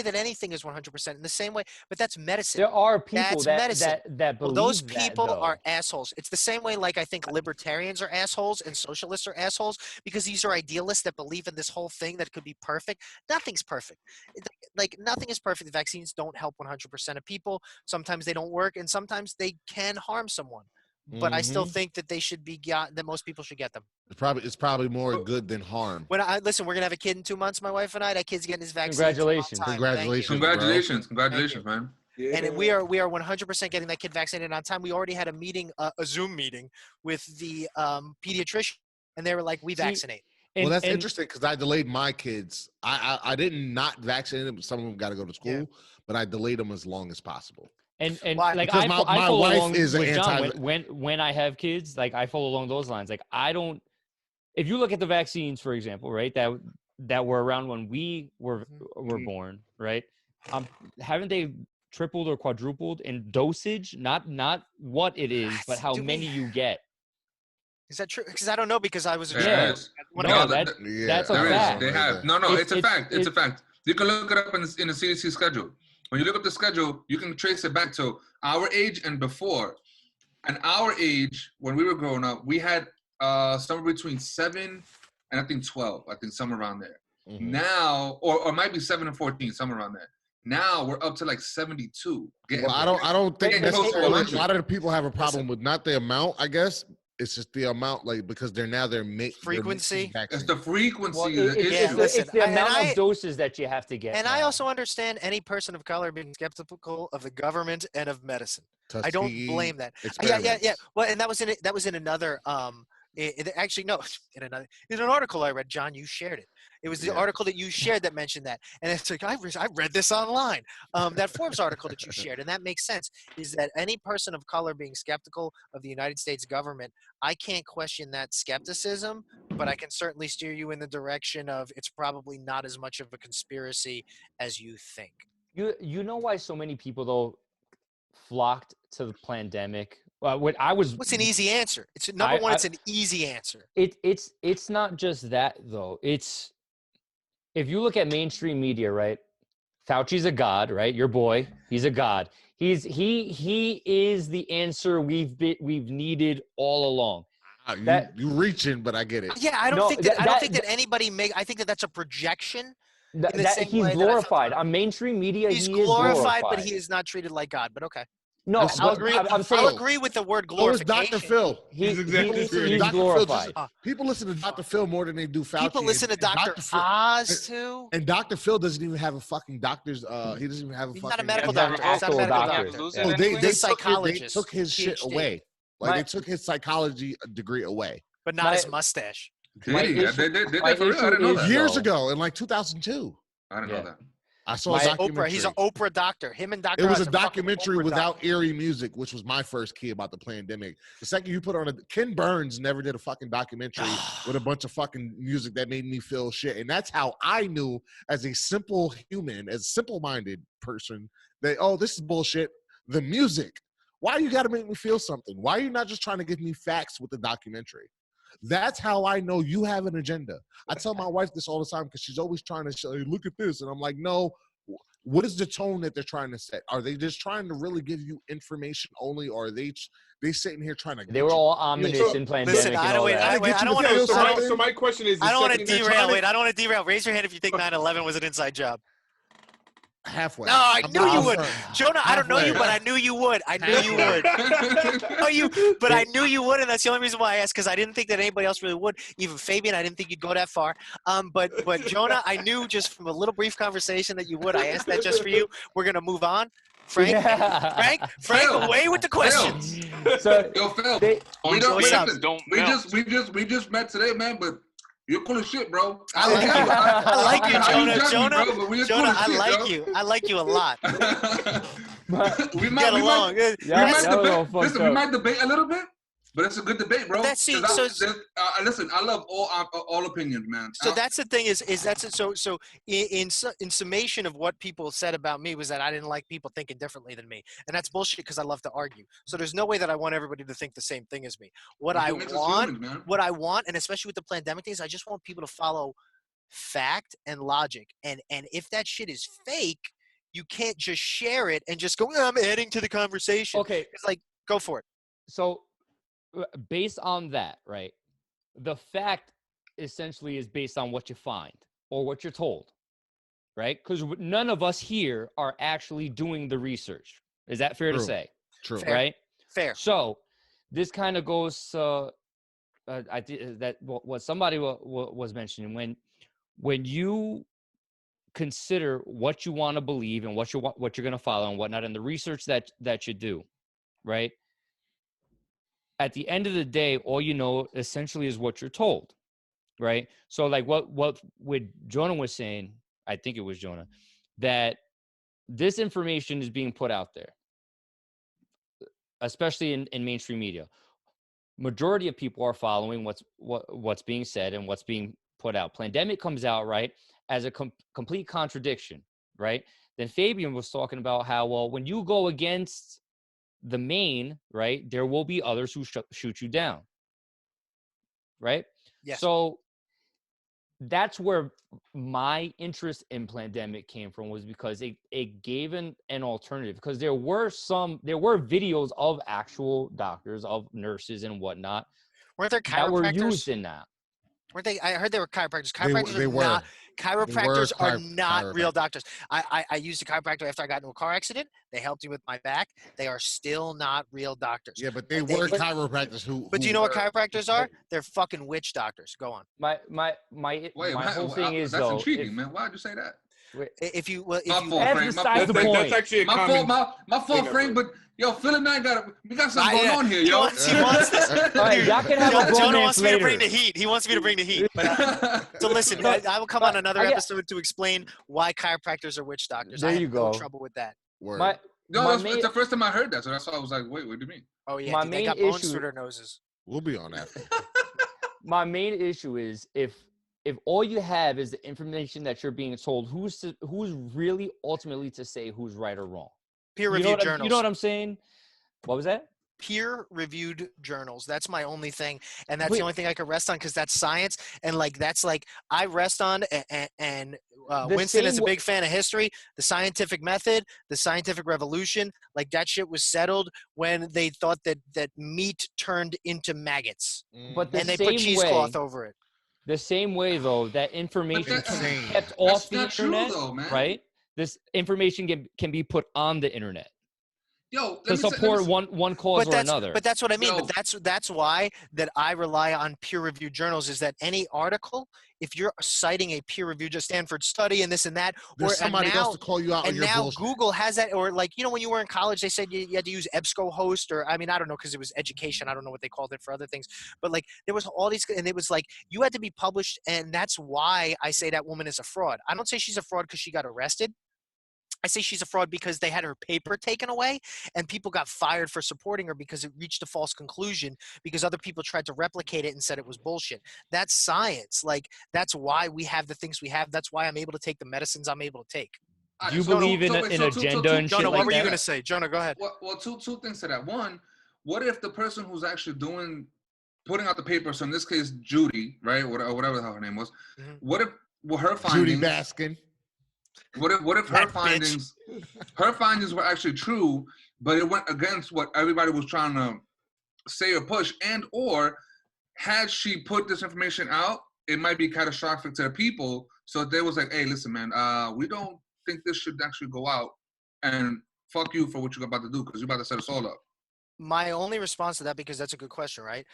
that anything is 100% in the same way. But that's medicine. There are people that believe well, those people that, are assholes. It's the same way like I think libertarians are assholes and socialists are assholes because these are idealists that believe in this whole thing that could be perfect. Nothing's perfect. Like nothing is perfect. The vaccines don't help 100% of people. Sometimes they don't work, and sometimes they can harm someone. But I still think that they should be that most people should get them. It's probably more good than harm. When listen, we're gonna have a kid in 2 months. My wife and I. That kid's getting his vaccine. Congratulations! Congratulations, man. Yeah. And we are 100% getting that kid vaccinated on time. We already had a meeting, a Zoom meeting with the pediatrician, and they were like, "We vaccinate." Well, that's interesting because I delayed my kids. I didn't not vaccinate them. Some of them got to go to school, but I delayed them as long as possible. And like because my wife is an John, when I have kids, like I follow along those lines. Like I don't. If you look at the vaccines, for example, right, that were around when we were born, right? Haven't they tripled or quadrupled in dosage? Not what it is, but how many you get. Is that true? Because I don't know because I was a child. That's a fact. They have. No, it's a fact. It's a fact. You can look it up in the CDC schedule. When you look up the schedule, you can trace it back to our age and before. And our age, when we were growing up, we had somewhere between 7 and I think 12. I think somewhere around there. Now, or it might be 7 and 14, somewhere around there. Now we're up to like 72. Well, I don't think necessarily a lot of the people have a problem with not the amount, I guess. It's just the amount, like, because they're frequency. It's the frequency. Well, it's the amount of doses that you have to get. And I also understand any person of color being skeptical of the government and of medicine. I don't blame that. Yeah. Well, and that was in another. Actually, no, in an article I read, John, you shared it. It was the article that you shared that mentioned that. And it's like, I read this online. That Forbes article that you shared, and that makes sense, is that any person of color being skeptical of the United States government, I can't question that skepticism, but I can certainly steer you in the direction of it's probably not as much of a conspiracy as you think. You know why so many people, though, flocked to the Plandemic? What's an easy answer? It's number one. It's an easy answer. It's not just that though. It's if you look at mainstream media, right? Fauci's a god, right? Your boy, he's a god. He is the answer we've needed all along. You reaching, but I get it. Yeah, I don't think that anybody I think that's a projection. He's glorified on mainstream media. He's glorified, but he is not treated like God. But okay. No, I'll agree with the word glorification. So is Dr. Phil. He's Dr. glorified. Phil people listen to Dr. Phil more than they do Fauci. People listen to Dr. Oz too. And Dr. Phil doesn't even have a fucking doctor's. He doesn't even have a He's fucking. not a medical doctor. He's not a medical doctor. They psychologist. Took his shit away. They took his psychology degree away. But not his mustache. Did they for real? I didn't know that. Years ago, in like 2002. I didn't know that. I saw a documentary. He's an Oprah doctor. Him and Dr. It was a documentary without eerie music, which was my first key about the Plandemic. The second you put on Ken Burns never did a fucking documentary with a bunch of fucking music that made me feel shit. And that's how I knew as a simple human, as a simple-minded person, that, this is bullshit. The music. Why you got to make me feel something? Why are you not just trying to give me facts with the documentary? That's how I know you have an agenda. I tell my wife this all the time because she's always trying to show, look at this. And I'm like, no, what is the tone that they're trying to set? Are they just trying to really give you information only, or are they sitting here trying to? They were all ominous in Plandemic. Listen, I don't want to. So my question is, I don't want to derail. I don't want to derail. Raise your hand if you think 9/11 was an inside job. Halfway. No, I knew you would. Jonah, I don't know you, but I knew you would. I knew you would. I knew you would, and that's the only reason why I asked, because I didn't think that anybody else really would. Even Fabian, I didn't think you'd go that far. But Jonah, I knew just from a little brief conversation that you would. I asked that just for you. We're gonna move on. Frank, Phil, away with the questions. Yo, Phil, we just met today, man. But You're cool as shit, bro. I like you. I like you, How Jonah. judge me, Jonah, bro, but we're Jonah, cool as I shit, like bro. you. I like you a lot. we Get along. we might debate a little bit, but it's a good debate, bro. That's see, Listen, I love all opinions, man. So that's the thing is that's it. So in summation of what people said about me was that I didn't like people thinking differently than me, and that's bullshit because I love to argue. So there's no way that I want everybody to think the same thing as me. What I want, and especially with the Plandemic things, I just want people to follow fact and logic. And if that shit is fake, you can't just share it and just go, I'm adding to the conversation. Okay. It's like, go for it. So based on that, right, the fact essentially is based on what you find or what you're told, right? Because none of us here are actually doing the research. Is that fair to say? True. Fair. Right? Fair. So this kind of goes, I think that what somebody was mentioning, when you consider what you want to believe and what you're going to follow and whatnot, and the research that you do, right? At the end of the day, all you know essentially is what you're told, right? So like what Jonah was saying, I think it was Jonah, that this information is being put out there, especially in mainstream media. Majority of people are following what's being said and what's being put out. Plandemic comes out, right, as a complete contradiction, right? Then Fabian was talking about how, well, when you go against the main, right, there will be others who shoot you down, right? Yes. So that's where my interest in Plandemic came from, was because it gave an alternative, because there were videos of actual doctors, of nurses and whatnot, weren't there that were chiropractors used in that. Weren't they? I heard they were chiropractors. Chiropractors are not real doctors. I used a chiropractor after I got into a car accident. They helped me with my back. They are still not real doctors. Yeah, but they were chiropractors who. But do you know what chiropractors are? They're fucking witch doctors. Go on. My whole thing is, that's though, intriguing, man. Why'd you say that? If you My fault, that's Frank. besides the point. That's actually a common My fault, Frank. But yo, Phil and I we got something going on here, he yo. wants this. All right, y'all can have a Jonah bromance wants me to later. bring the heat. He wants me to bring the heat. But, so listen, I will come on another episode to explain why chiropractors are witch doctors. There I you have go. no trouble with that. Word. It's the first time I heard that, so that's why I was like, wait, what do you mean? Oh yeah, My dude, they main got bones issue- through their noses. We'll be on that. My main issue is if all you have is the information that you're being told, who's really ultimately to say who's right or wrong? Peer-reviewed journals. You know what I'm saying? What was that? Peer-reviewed journals. That's my only thing, and that's the only thing I could rest on, because that's science, and like that's like I rest on. And Winston is a big fan of history, the scientific method, the scientific revolution. Like that shit was settled when they thought that meat turned into maggots, But and they put cheesecloth over it. The same way, though, that information can be kept That's off the not true, internet, though, man. right? This information can be put on the internet Yo, to support one cause or another. But that's what I mean. Yo. But that's why that I rely on peer-reviewed journals, is that any article, if you're citing a peer-reviewed Stanford study and this and that, There's somebody else to call you out on and your now bullshit. Google has that, or like, you know, when you were in college, they said you had to use EBSCOhost, or I mean, I don't know, because it was education. I don't know what they called it for other things, but like there was all these, and it was like you had to be published, and that's why I say that woman is a fraud. I don't say she's a fraud because she got arrested. I say she's a fraud because they had her paper taken away and people got fired for supporting her because it reached a false conclusion because other people tried to replicate it and said it was bullshit. That's science. Like, that's why we have the things we have. That's why I'm able to take the medicines I'm able to take. Do you believe in an agenda and shit Jonah, like what were you that? going to say? Jonah, go ahead. Well, two things to that. One, what if the person who's actually putting out the paper, so in this case, Judy, right, whatever the hell her name was, what if her findings... Judy Baskin. What if her findings were actually true, but it went against what everybody was trying to say or push, and or had she put this information out, it might be catastrophic to the people. So they was like, hey, listen, man, we don't think this should actually go out, and fuck you for what you're about to do, because you're about to set us all up. My only response to that, because that's a good question, right?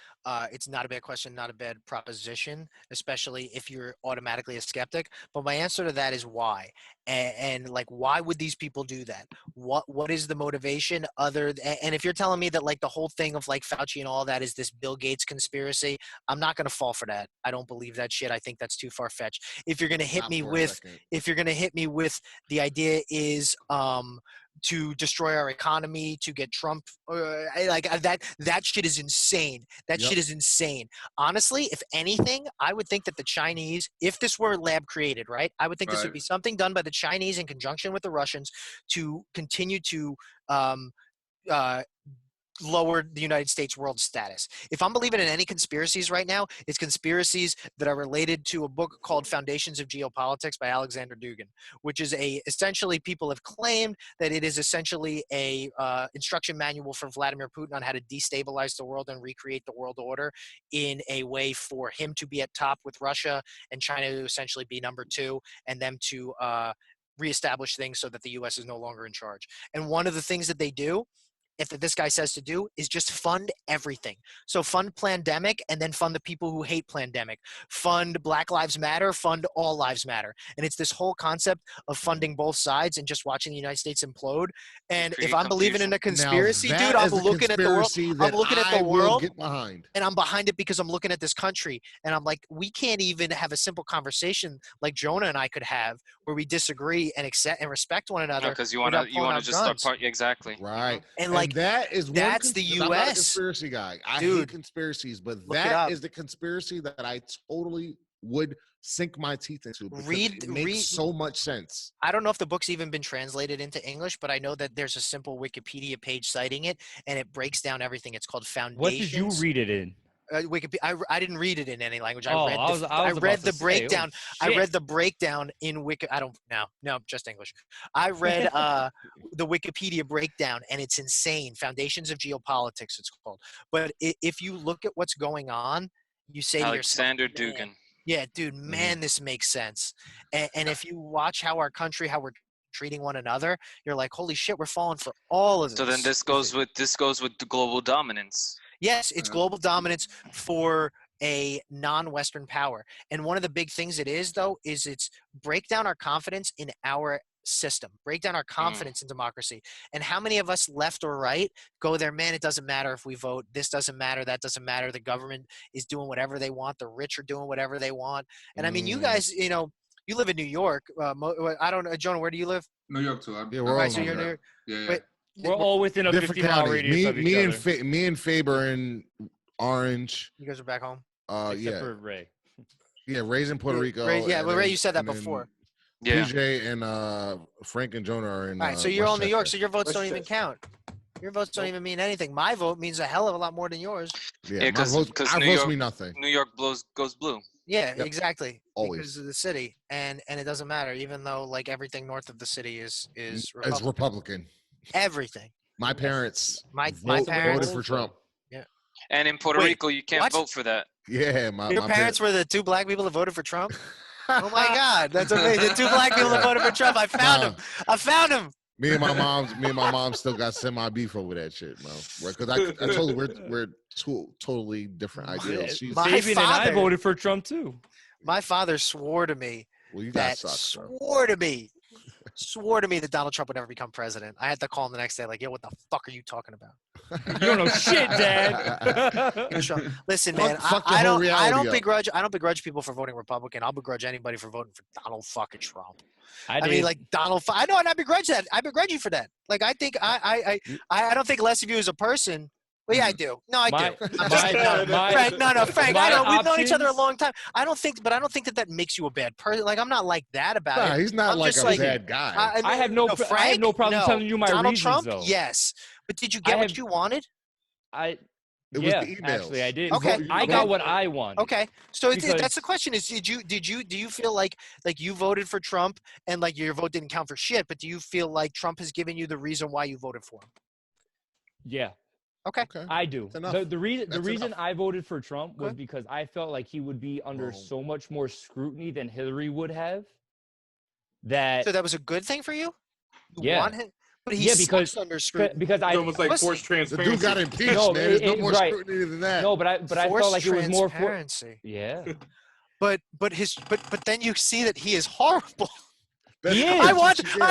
It's not a bad question, not a bad proposition, especially if you're automatically a skeptic. But my answer to that is why, and like, why would these people do that? What is the motivation and if you're telling me that like the whole thing of like Fauci and all that is this Bill Gates conspiracy, I'm not going to fall for that. I don't believe that shit. I think that's too far fetched. If you're going to hit Not me for a with, second. if you're going to hit me with the idea is, to destroy our economy, to get Trump, that shit is insane. That Yep. shit is insane. Honestly, if anything, I would think that the Chinese, if this were lab created, right, I would think this would Right. be something done by the Chinese in conjunction with the Russians to continue to um, uh, lower the United States world status. If I'm believing in any conspiracies right now, it's conspiracies that are related to a book called Foundations of Geopolitics by Alexander Dugin, which is essentially, people have claimed that it is essentially a instruction manual for Vladimir Putin on how to destabilize the world and recreate the world order in a way for him to be at top with Russia and China to essentially be number two, and them to reestablish things so that the U.S. is no longer in charge. And one of the things that they do, if this guy says to do, is just fund everything. So fund Plandemic, and then fund the people who hate Plandemic. Fund Black Lives Matter, fund All Lives Matter. And it's this whole concept of funding both sides and just watching the United States implode. And if I'm believing in a conspiracy, now, dude, that I'm is a looking at the world. conspiracy I'm that looking at I the will world. get behind. And I'm behind it because I'm looking at this country, and I'm like, we can't even have a simple conversation like Jonah and I could have, where we disagree and accept and respect one another. Because you without want pulling to out just start guns. exactly. Right. And like, that is one that's the I'm not a US. conspiracy guy. I hate Dude, conspiracies, but look it that up. is the conspiracy that I totally would sink my teeth into, because it makes Read. so much sense. I don't know if the book's even been translated into English, but I know that there's a simple Wikipedia page citing it, and it breaks down everything. It's called Foundations. What did you read it in? Wikipedia. I didn't read it in any language. Oh, I read the breakdown. I read the breakdown in Wiki. I don't no, just English. I read the Wikipedia breakdown, and it's insane. Foundations of Geopolitics, it's called. But if you look at what's going on, you say Alexander to yourself, Dugin. yeah, dude, man, this makes sense. And if you watch how we're treating one another, you're like, holy shit, we're falling for all of this. So then this goes with the global dominance. Yes, it's global dominance for a non-Western power. And one of the big things it is, though, is it's break down our confidence in our system, break down our confidence in democracy. And how many of us, left or right, go there, man, it doesn't matter if we vote, this doesn't matter, that doesn't matter, the government is doing whatever they want, the rich are doing whatever they want. And I mean, you guys, you know, you live in New York. I don't know, Jonah, where do you live? New York too. Yeah, we're all so you're New York. Yeah. But, we're all within a different 50-mile counties. radius of each other. Me and Faber in Orange. You guys are back home? Except for Ray. Yeah, Ray's in Puerto Rico. Ray, yeah, but Ray, you said that before. Yeah. PJ and Frank and Jonah are in. All right, so you're all New York, so your votes don't even Westchester. count. Your votes don't even mean anything. My vote means a hell of a lot more than yours. Yeah, because our New votes York mean nothing. New York goes blue. Yeah, Yep. exactly. Always. Because of the city, and it doesn't matter, even though like everything north of the city is As Republican. Republican. Everything. My parents My voted parents for Trump. Yeah. And in Puerto Wait, Rico, you can't what? vote for that. Yeah, Your parents were the two black people that voted for Trump? Oh my God, that's amazing. The two black people that voted for Trump. I found him. I found him. Me and my mom still got semi beef over that shit, man. Because I told her we're two totally different ideals. Fabian and I voted for Trump too. My father swore to me Well, you guys suck, bro. swore to me that Donald Trump would never become president. I had to call him the next day, like, yo, what the fuck are you talking about? You don't know shit, Dad. Listen, man, I don't begrudge people for voting Republican. I'll begrudge anybody for voting for Donald fucking Trump. I mean, like I know, and I begrudge that. I begrudge you for that. Like, I think I don't think less of you as a person. Well, yeah, I do. No, I do. Frank, Frank, I don't. We've known each other a long time. I don't think that makes you a bad person. Like, I'm not like that about it. He's not like a bad guy. I have no problem telling you my Donald reasons, Trump, though. Yes, but did you get what you wanted? It was the emails. Actually, I did. Okay. I got what I wanted. Okay, so that's the question: is do you feel like you voted for Trump and like your vote didn't count for shit? But do you feel like Trump has given you the reason why you voted for him? Yeah. Okay. I do. The reason I voted for Trump was because I felt like he would be under so much more scrutiny than Hillary would have. So that was a good thing for you? Yeah. But he Yeah, sucks under scrutiny. because It's almost like Listen, forced The transparency. dude got impeached, No, man. There's no more right. scrutiny than that. No, but I Forced felt like it was more for. transparency. Yeah, But then you see that he is horrible. That's, He that's is. what you get.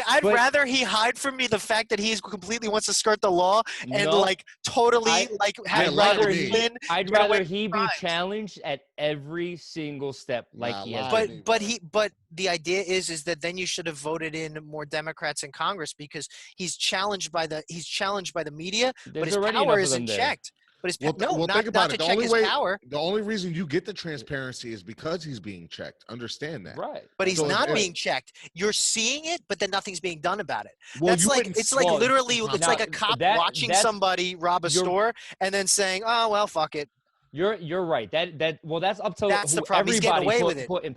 I'd But- rather he hide from me the fact that he completely wants to skirt the law and No, like totally I- have lie to rather me. I'd get away rather with he be crimes. challenged at every single step, like Nah, he has. lie. been. But the idea is that then you should have voted in more Democrats in Congress because he's challenged by the media, but There's his already power enough of isn't them there. checked. But his Well, not think about to it. The check only his way, power. the only reason you get the transparency is because he's being checked. Understand that. Right. But he's So not if- being checked. You're seeing it, but then nothing's being done about it. Well, That's you like wouldn't it's like well, literally now, it's like a cop watching that's- somebody rob a you're- store and then saying, "Oh well, fuck it." You're right. That's up to That's the who problem. He's getting everybody away with it. put in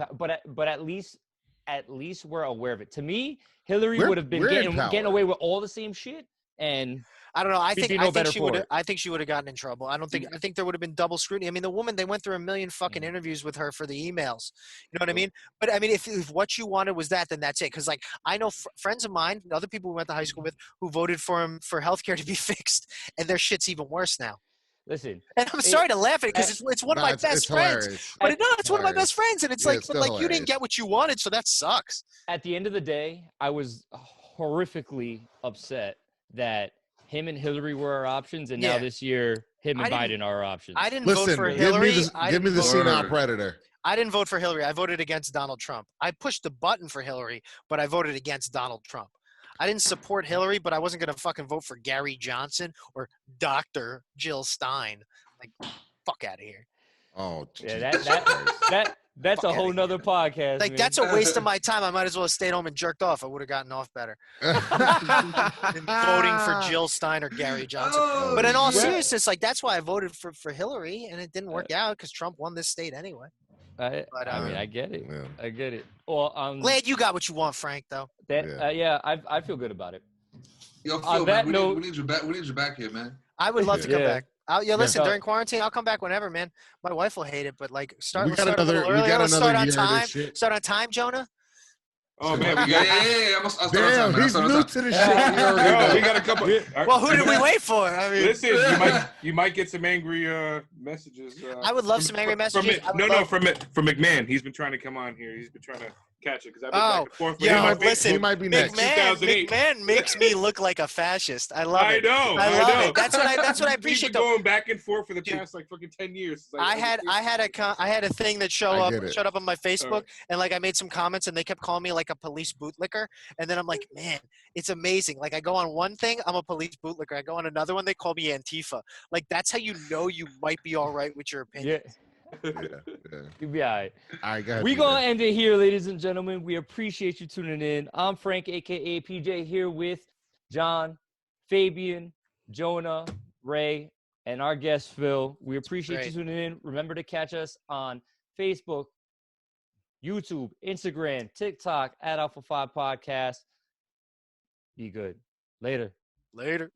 but at least we're aware of it. To me, Hillary We're- would have been we're in getting power. away with all the same shit, and I don't know. I She'd think be no better she for would. it. I think she would have gotten in trouble. I think there would have been double scrutiny. I mean, the woman, they went through a million fucking interviews with her for the emails. You know what I mean? But I mean, if what you wanted was that, then that's it. Because like I know friends of mine, other people we went to high school with, who voted for him for healthcare to be fixed, and their shit's even worse now. listen, And I'm sorry to laugh at it because it's one of my best friends. Hilarious. But it's one of my hilarious. best friends, and it's Yeah, like, it's but still like you didn't hilarious. get what you wanted, so that sucks. at the end of the day, I was horrifically upset that him and Hillary were our options, and now Yeah. this year him and I didn't- Biden are our options. I didn't vote Listen, for give Hillary. me the vote- senile predator. I didn't vote for Hillary. I voted against Donald Trump. I pushed the button for Hillary, but I voted against Donald Trump. I didn't support Hillary, but I wasn't going to fucking vote for Gary Johnson or Dr. Jill Stein. Like, fuck out of here. Oh, Yeah, Jesus Christ. that's a Fuck whole outta nother podcast. Like, man. that's a waste of my time. I might as well have stayed home and jerked off. I would have gotten off better than voting for Jill Stein or Gary Johnson. Oh, But in all shit. seriousness, like, that's why I voted for Hillary, and it didn't work out because Trump won this state anyway. I But, mean, I get it. Yeah. I get it. Well, Glad you got what you want, Frank, though. I feel good about it. Yo, On Phil, that man, note- we need you back. We need you back here, man. I would love to come Yeah. back. Listen, Yeah. during quarantine, I'll come back whenever, man. My wife will hate it, but like, We let's got start a another. little We earlier. got Let's start another on year of time. this shit. Start on time, Jonah. Oh man, we Yeah, got. I'll start on Damn, time, man. he's I'll start on new time. to the Yeah. shit. You already No, know. we got a couple. Well, who did we wait for? I mean, Listen, you might get some angry messages. I would love some angry messages. I would love- from McMahon. He's been trying to come on here. He's been trying to catch it because I've been Oh, back and forth with yo, him. listen, He might be next. 2008. McMahon makes me look like a fascist. I love I it. know. I love know. it. That's what I He's appreciate. been Though. going back and forth for the Dude. past like fucking 10 years. It's like, I had a thing that I showed get it. up on my Facebook, and like I made some comments, and they kept calling me like a police bootlicker, and then I'm like, man, it's amazing. Like I go on one thing, I'm a police bootlicker. I go on another one, they call me Antifa. Like that's how you know you might be all right with your opinion. Yeah, Yeah, you'll be all right. All right, go ahead. We Peter. gonna end it here, ladies and gentlemen. We appreciate you tuning in. I'm Frank, aka PJ, here with John, Fabian, Jonah, Ray, and our guest Phil. We appreciate you Great. tuning in. Remember to catch us on Facebook, YouTube, Instagram, TikTok at Alpha 5 Podcast. Be good. Later. Later.